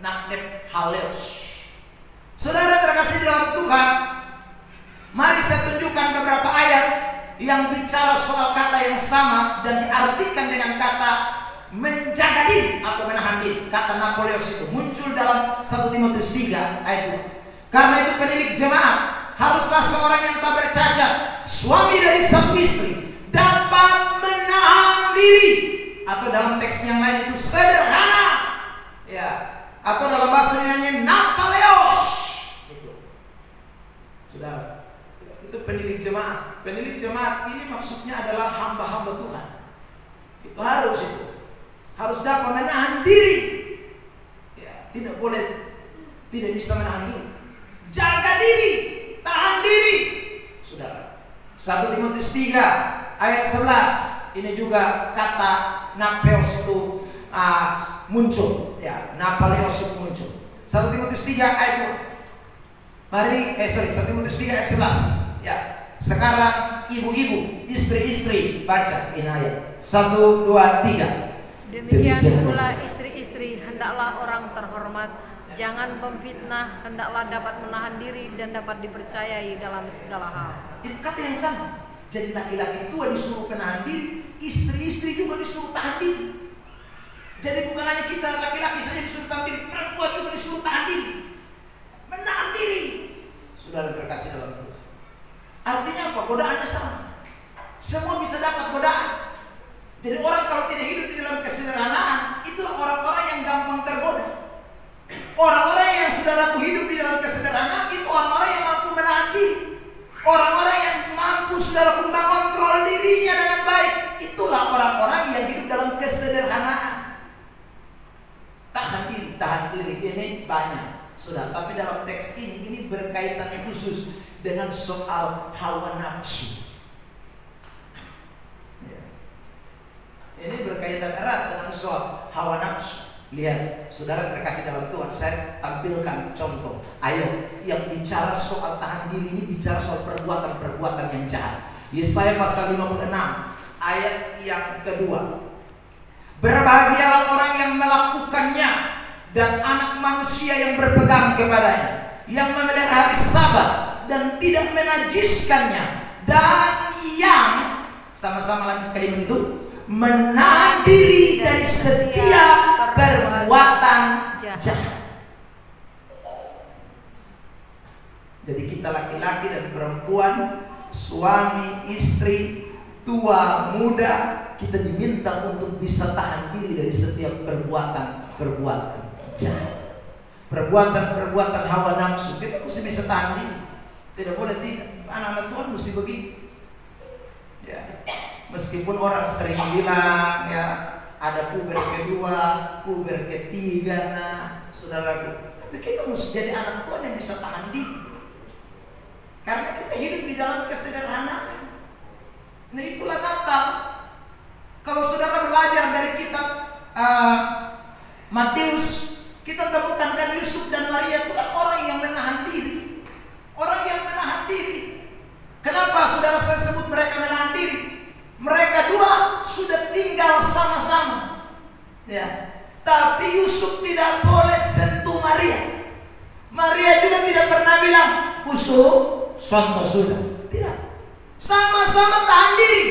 Nepaleos. Saudara terkasih dalam Tuhan, mari saya tunjukkan beberapa ayat yang bicara soal kata yang sama dan diartikan dengan kata menjaga diri atau menahan diri. Kata Napoleos itu muncul dalam 1 Timotius 3 ayat 2. Karena itu penilik jemaat haruslah seorang yang tak bercacat, suami dari satu istri, dapat menahan diri, atau dalam teks yang lain itu sederhana, ya, atau dalam bahasa Yunani Napaleos. Itu, saudara, itu penilik jemaat. Penilik jemaat ini maksudnya adalah hamba-hamba Tuhan. Itu harus dapat menahan diri, ya, tidak boleh tidak bisa menahan diri. Jaga diri, tahan diri, saudara. 1 Timotius 3 ayat 11. Ini juga kata Napeos itu muncul, ya, Napaleos itu muncul. 1 Timotius 3 ayat 2. 1 Timotius 3 ayat 11. Ya. Sekarang ibu-ibu, istri-istri, baca ini ayat 1, 2, 3. Demikian pula istri-istri hendaklah orang terhormat, jangan memfitnah, hendaklah dapat menahan diri dan dapat dipercayai dalam segala hal. Itu kata yang sama. Jadi laki-laki tua disuruh menahan diri, istri-istri juga disuruh tahan diri. Jadi bukan hanya kita laki-laki saja disuruh tahan diri, perempuan juga disuruh tahan diri, menahan diri. Saudara terkasih dalam Tuhan, artinya apa? Godaannya sama. Semua bisa dapat godaan. Jadi orang kalau tidak hidup di dalam kesederhanaan, itu orang-orang yang gampang tergoda. Orang-orang yang sudah laku hidup di dalam kesederhanaan itu orang-orang yang mampu menahan diri. Orang-orang yang mampu sudah mengontrol dirinya dengan baik. Itulah orang-orang yang hidup dalam kesederhanaan. Tahan diri ini banyak, sudah. Tapi dalam teks ini berkaitan khusus dengan soal hawa nafsu. Ya. Ini berkaitan erat dengan soal hawa nafsu. Lihat, saudara terkasih dalam Tuhan, saya tampilkan contoh ayat yang bicara soal tahan diri ini, bicara soal perbuatan-perbuatan yang jahat. Yesaya pasal 56 ayat yang kedua. Berbahagialah orang yang melakukannya dan anak manusia yang berpegang kepadanya, yang memelihara hari Sabat dan tidak menajiskannya, dan yang sama-sama lanjut kalimat itu, menahan diri dari setiap perbuatan jahat. Jadi kita laki-laki dan perempuan, suami, istri, tua, muda, kita diminta untuk bisa tahan diri dari setiap perbuatan jahat. Perbuatan hawa nafsu, kita mesti bisa tahan diri. Tidak boleh tidak. Anak-anak Tuhan mesti begitu. Ya. Meskipun orang sering bilang ya ada puber kedua, puber ketiga, nah saudaraku, tapi kita mesti jadi anak Tuhan yang bisa tahan diri. Karena kita hidup di dalam kesederhanaan. Nah itulah Natal. Kalau saudara belajar dari kitab Matius, kita temukan kan Yusuf dan Maria itu kan orang yang menahan diri. Orang yang menahan diri. Kenapa saudara saya sebut mereka menahan diri? Mereka dua sudah tinggal sama-sama. Ya. Tapi Yusuf tidak boleh sentuh Maria. Maria juga tidak pernah bilang, "Yusuf, contoh sudah." Tidak. Sama-sama tahan diri.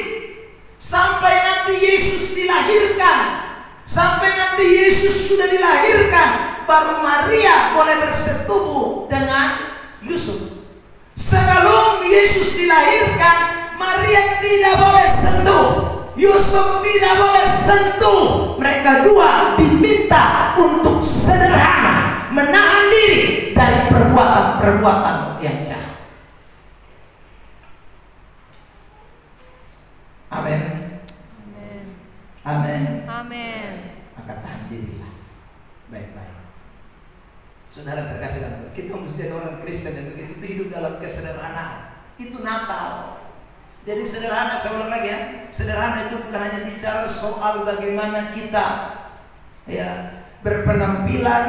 Sampai nanti Yesus dilahirkan. Sampai nanti Yesus sudah dilahirkan, baru Maria boleh bersetubuh dengan Yusuf. Sebelum Yesus dilahirkan, Maria tidak boleh sentuh, Yusuf tidak boleh sentuh. Mereka dua diminta untuk sederhana, menahan diri dari perbuatan-perbuatan yang jahat. Amin. Amin. Amin. Amin. Maka tahan dirilah baik-baik. Saudara terkasih dalam Tuhan, kita mesti jadi orang Kristen dan begitu hidup dalam kesederhanaan. Itu Natal. Jadi sederhana, saya ulang lagi ya. Sederhana itu bukan hanya bicara soal bagaimana kita ya berpenampilan.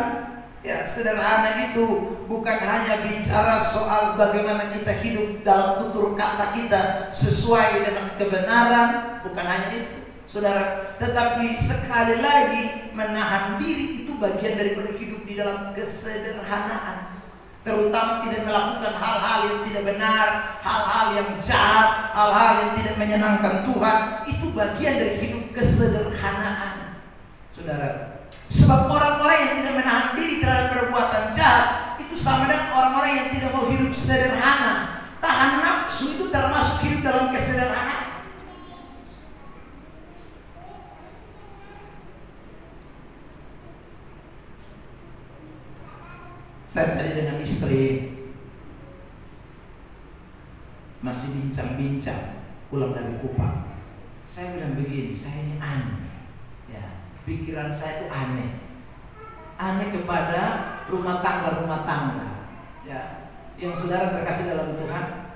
Ya, sederhana itu bukan hanya bicara soal bagaimana kita hidup dalam tutur kata kita sesuai dengan kebenaran, bukan hanya itu, saudara. Tetapi sekali lagi menahan diri itu bagian dari hidup di dalam kesederhanaan. Terutama tidak melakukan hal-hal yang tidak benar, hal-hal yang jahat, hal-hal yang tidak menyenangkan Tuhan. Itu bagian dari hidup kesederhanaan, saudara. Sebab orang-orang yang tidak menahan diri terhadap perbuatan jahat itu sama dengan orang-orang yang tidak mau hidup sederhana. Tahan nafsu itu termasuk hidup dalam kesederhanaan. Saya tadi dengan istri masih bincang-bincang pulang dari Kupang. Saya bilang begini, saya ini aneh. Ya, pikiran saya itu aneh kepada rumah tangga. Ya, yang saudara terkasih dalam Tuhan,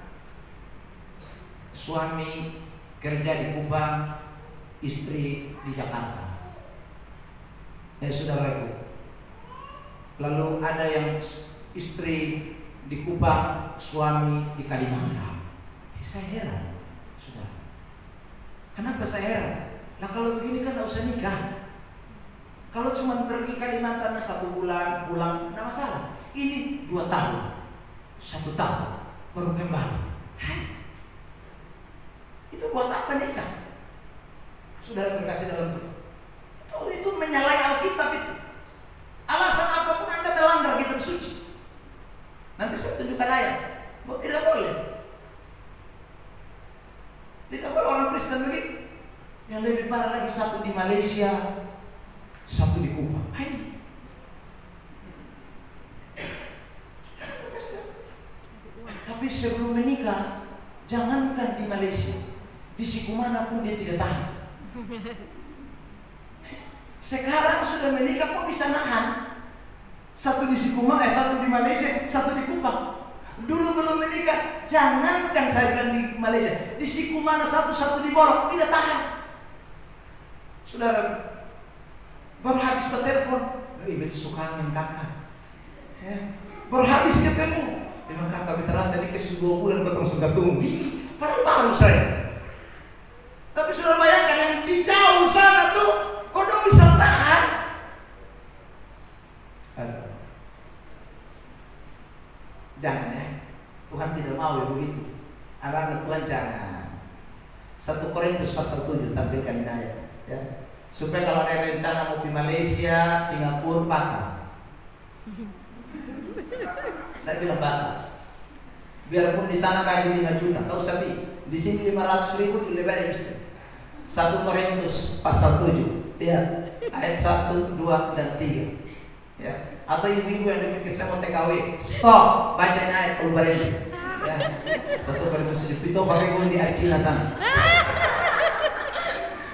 suami kerja di Kupang, istri di Jakarta. Ya saudaraku, lalu ada yang istri di Kupang, suami di Kalimantan. Saya heran, saudara. Kenapa saya heran? Nah kalau begini kan tidak usah nikah. Kalau cuma pergi Kalimantan 1 bulan pulang, tidak masalah. Ini 2 tahun, 1 tahun baru kembali. Itu buat apa nikah? Saudara terkasih dalam Tuhan, itu menyalahi Alkitab itu. Alasan apapun Anda melanggar kitab suci. Nanti saya tunjukkan ayat. Tidak boleh. Tidak boleh orang Kristen begitu. Yang lebih parah lagi, 1 di Malaysia, 1 di Kupang. Tapi sebelum menikah, jangankan di Malaysia, di Sikumana pun dia tidak tahan. Sekarang sudah menikah kok bisa nahan? 1 di Sikumana, 1 di Malaysia, 1 di Kupang. Dulu belum menikah, jangankan saya bilang di Malaysia, di Sikumana 1 di Borok, tidak tahan. Saudara, Baru habis ke telepon, ibu suka angin kakak. Ya. Baru habis ketemu, memang kakak terasa ini ke 2 bulan ketemu sudah tunggu. Padahal baru saya. Tapi sudah bayangkan yang di jauh sana tuh, kok dong bisa tahan? Aduh. Jangan ya, Tuhan tidak mau ya begitu. Anak-anak Tuhan jangan. 1 Korintus pasal 7 tampilkan ini ayat, ya. Supaya kalau ada rencana mau di Malaysia, Singapura, batal. Saya bilang batal. Biarpun di sana gaji 5 juta, tahu sapi. Di sini 500.000 lebih banyak istri. 1 Korintus pasal 7, lihat ayat 1, 2, dan 3. Ya. Atau ibu-ibu yang dipikir saya mau TKW, stop, baca ayat kalau berhenti. Ya. 1 Korintus 7, itu pakai di ayat Cina sana.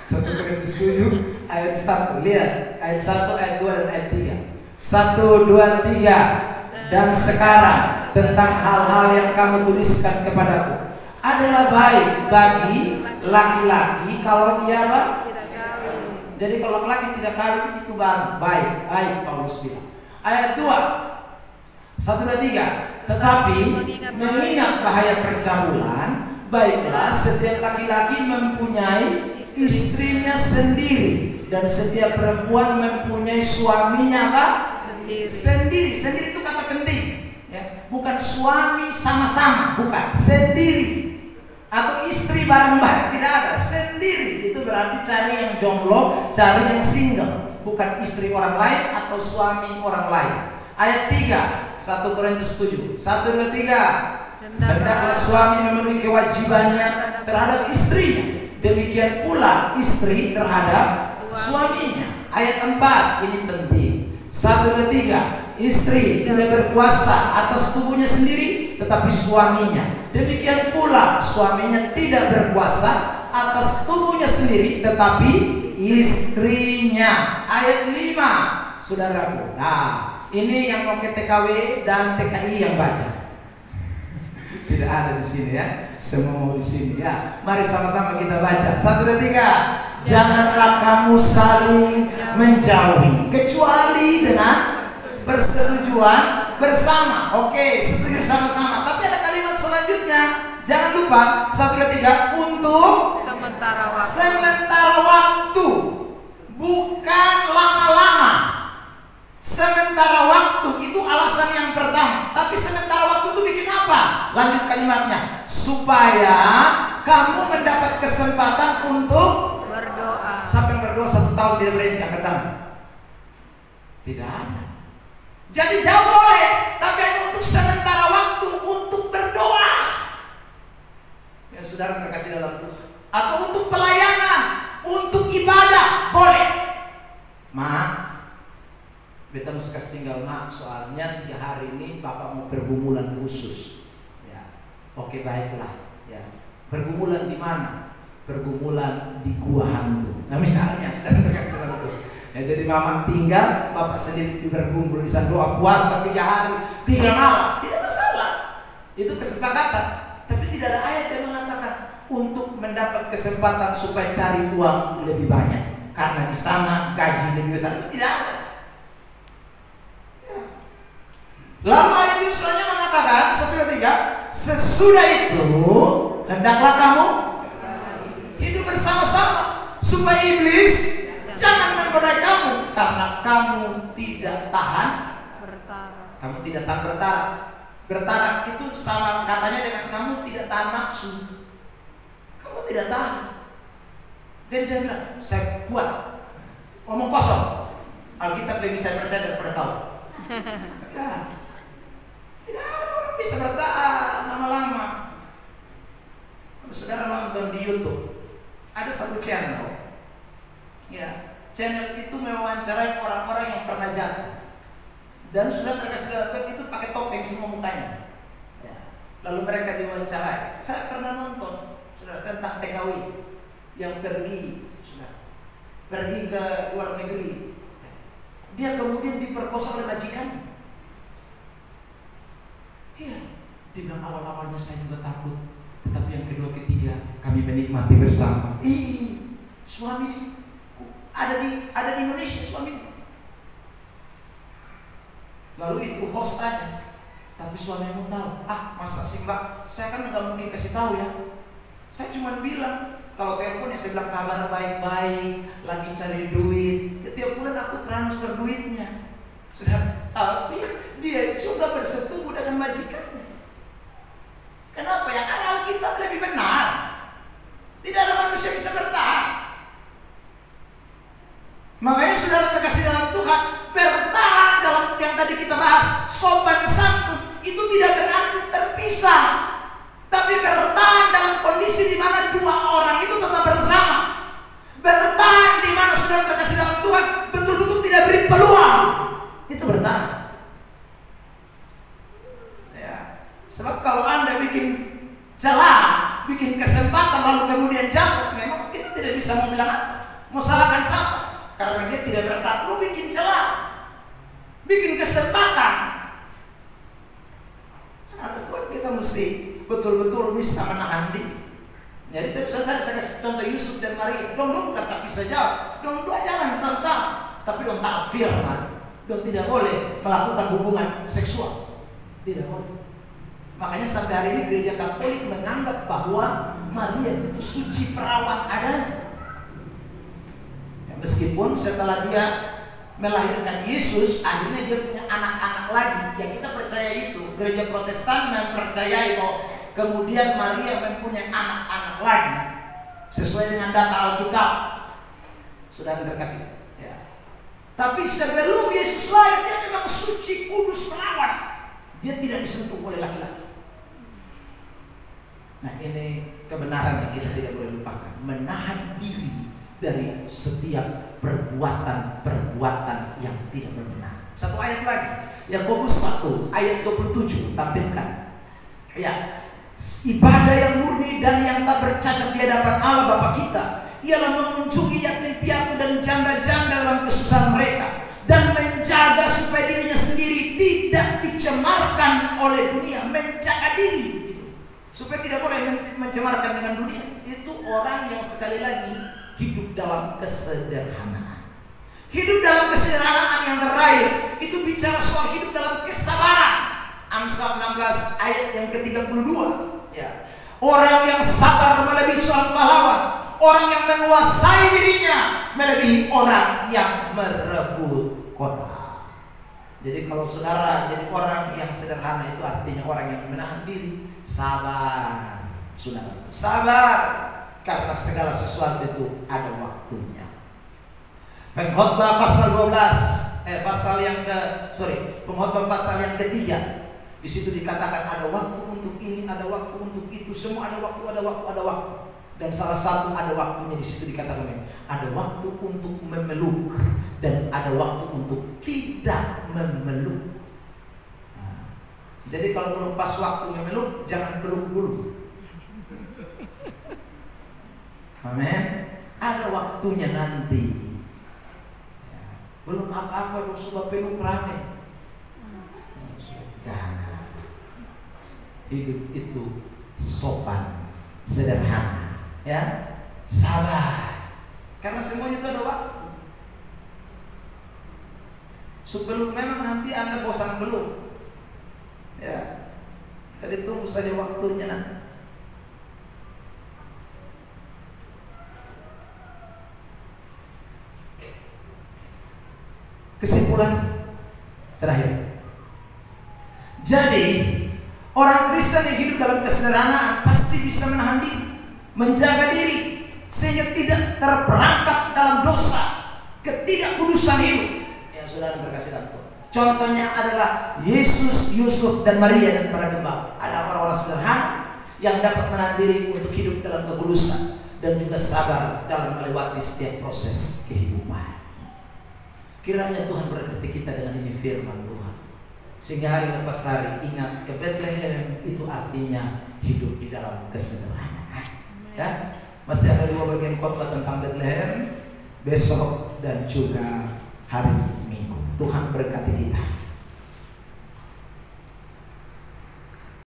1 Korintus 7 ayat 1, lihat ayat 1, ayat 2, dan ayat 3. 1, 2, 3. Dan sekarang tentang hal-hal yang kamu tuliskan kepadaku adalah baik bagi laki-laki kalau dia apa? Tidak kawin. Jadi kalau laki-laki tidak kawin itu baik, Paulus bilang. Ayat 2, 1, 2, 3. Tetapi mengingat bahaya percabulan, baiklah setiap laki-laki mempunyai istrinya sendiri dan setiap perempuan mempunyai suaminya apa? Sendiri itu kata penting, ya. Bukan suami sama-sama, bukan sendiri atau istri bareng-bareng, tidak ada. Sendiri itu berarti cari yang jomblo, cari yang single, bukan istri orang lain atau suami orang lain. Ayat 3, 1 Korintus 7, 1, 2, 3. Hendaklah suami memenuhi kewajibannya terhadap istrinya, demikian pula istri terhadap suaminya. Ayat 4, ini penting. 1, 2, 3. Istri tidak berkuasa atas tubuhnya sendiri, tetapi suaminya. Demikian pula suaminya tidak berkuasa atas tubuhnya sendiri, tetapi istrinya. Ayat 5, saudaraku. Nah, ini yang mau ke TKW dan TKI yang baca. Tidak ada di sini ya. Semua mau di sini ya. Mari sama-sama kita baca. 1, 2, 3. Janganlah kamu saling menjauhi kecuali dengan persetujuan bersama. Oke, setuju sama-sama. Tapi ada kalimat selanjutnya. Jangan lupa 1, 2, 3 untuk sementara waktu, bukan lama-lama. Sementara waktu itu alasan yang pertama. Tapi sementara waktu itu bikin apa? Lanjut kalimatnya. Supaya kamu mendapat kesempatan untuk berdoa. Siapa yang berdoa 1 tahun tidak berhenti angkat tangan? Tidak ada. Jadi jauh boleh, tapi hanya untuk sementara waktu, untuk berdoa. Yang saudara terkasih dalam Tuhan. Atau untuk pelayanan, untuk ibadah, boleh. Beta mesti kasih tinggal soalnya 3 hari ini Bapak mau pergumulan khusus. Ya, oke baiklah. Ya, pergumulan di mana? Pergumulan di gua hantu. Nah misalnya sedang terkasih dalam Tuhan. Ya, jadi Mama tinggal, Bapak sendiri berkumpul di sana doa puasa 3 hari, 3 malam, tidak masalah. Itu kesepakatan. Tapi tidak ada ayat yang mengatakan untuk mendapat kesempatan supaya cari uang lebih banyak karena di sana gaji lebih besar, itu tidak ada. Lalu ayat itu selanjutnya mengatakan 1, 2, 3. Sesudah itu hendaklah kamu hidup bersama-sama supaya iblis jangan menggoda kamu, karena kamu tidak tahan bertara. Kamu tidak tahan bertara. Bertara itu sama katanya dengan kamu tidak tahan nafsu. Kamu tidak tahan. Jadi saya bilang, saya kuat. Ngomong kosong. Alkitab lebih saya percaya daripada kau. Ya. Tidak ada orang bisa bertahan lama-lama. Kalau saudara nonton di YouTube, ada satu channel. Ya, channel itu mewawancarai orang-orang yang pernah jatuh. Dan sudah terkasih dalam itu pakai topeng semua mukanya. Ya. Lalu mereka diwawancarai. Saya pernah nonton sudah tentang TKW yang pergi ke luar negeri. Dia kemudian diperkosa oleh majikan. Iya, dia bilang awal-awalnya saya juga takut, tetapi yang kedua ketiga kami menikmati bersama. Suami ada di Indonesia suaminya. Lalu itu host tanya, tapi suamimu tahu? Masa sih mbak? Saya kan nggak mungkin kasih tahu ya. Saya cuma bilang, kalau teleponnya saya bilang kabar baik-baik, lagi cari duit. Tiap bulan aku transfer duitnya. Sudah, tapi dia juga bersetubuh dengan majikannya. Kenapa ya? Karena Alkitab lebih benar. Tidak ada manusia bisa bertahan. Makanya saudara terkasih dalam Tuhan, bertahan dalam yang tadi kita bahas, sopan santun itu tidak berarti terpisah, tapi bertahan dalam kondisi di mana dua orang itu tetap bersama. Bertahan di mana saudara terkasih dalam Tuhan betul-betul tidak beri peluang, itu bertahan. Ya, sebab kalau Anda bikin celah, bikin kesempatan lalu kemudian jatuh, memang kita tidak bisa mau bilang apa, mau salahkan siapa? Karena dia tidak bertahan, lu bikin celah, bikin kesempatan. Nah, tentu kita mesti betul-betul bisa menahan diri. Jadi saya kasih contoh Yusuf dan Maria. Dong kata bisa jawab, dong jangan sama-sama, tapi dong taat firman. Dong tidak boleh melakukan hubungan seksual, tidak boleh. Makanya sampai hari ini gereja Katolik menganggap bahwa Maria itu suci perawan adanya. Meskipun setelah dia melahirkan Yesus, akhirnya dia punya anak-anak lagi. Yang kita percaya itu, gereja Protestan mempercayai bahwa kemudian Maria mempunyai anak-anak lagi sesuai dengan data Alkitab. Sudah terkasih. Ya. Tapi sebelum Yesus lahir, dia memang suci, kudus, perawan. Dia tidak disentuh oleh laki-laki. Nah, ini kebenaran yang kita tidak boleh lupakan. Menahan diri dari setiap perbuatan yang tidak benar. Satu ayat lagi, Yakobus 1 ayat 27, tampilkan. Ya, ibadah yang murni dan yang tak bercacat di hadapan Allah Bapa kita ialah mengunjungi yatim piatu dan janda-janda dalam kesusahan mereka dan menjaga supaya dirinya sendiri tidak dicemarkan oleh dunia. Menjaga diri supaya tidak boleh mencemarkan dengan dunia. Itu orang yang sekali lagi hidup dalam kesederhanaan. Hidup dalam kesederhanaan yang terakhir itu bicara soal hidup dalam kesabaran. Amsal 16 ayat yang ke-32. Ya. Orang yang sabar melebihi seorang pahlawan. Orang yang menguasai dirinya melebihi orang yang merebut kota. Jadi kalau saudara jadi orang yang sederhana, itu artinya orang yang menahan diri. Sabar, saudara. Sabar. Karena segala sesuatu itu ada waktunya. Pengkhotbah pasal 12, Pengkhotbah pasal yang ketiga. Di situ dikatakan ada waktu untuk ini, ada waktu untuk itu, semua ada waktu. Dan salah satu ada waktunya di situ dikatakan ada waktu untuk memeluk dan ada waktu untuk tidak memeluk. Nah, jadi kalau belum pas waktu memeluk, jangan peluk dulu. Amin. Ada waktunya nanti. Ya. Belum apa-apa dong sudah peluk rame. Jangan. Hidup itu sopan, sederhana, ya, sabar. Karena semuanya itu ada waktu. Sebelum memang nanti Anda bosan belum. Ya. Jadi tunggu saja waktunya nanti. Kesimpulan terakhir. Jadi orang Kristen yang hidup dalam kesederhanaan pasti bisa menahan diri, menjaga diri sehingga tidak terperangkap dalam dosa, ketidakkudusan hidup. Ya, saudara terkasih dalam Tuhan. Contohnya adalah Yesus, Yusuf, dan Maria dan para gembala. Ada orang-orang sederhana yang dapat menahan diri untuk hidup dalam kekudusan dan juga sabar dalam melewati setiap proses kehidupan. Kiranya Tuhan berkati kita dengan ini firman Tuhan, sehingga hari lepas hari ingat ke Bethlehem itu artinya hidup di dalam kesederhanaan. Ya, masih ada 2 bagian khotbah tentang Bethlehem besok dan juga hari Minggu. Tuhan berkati kita.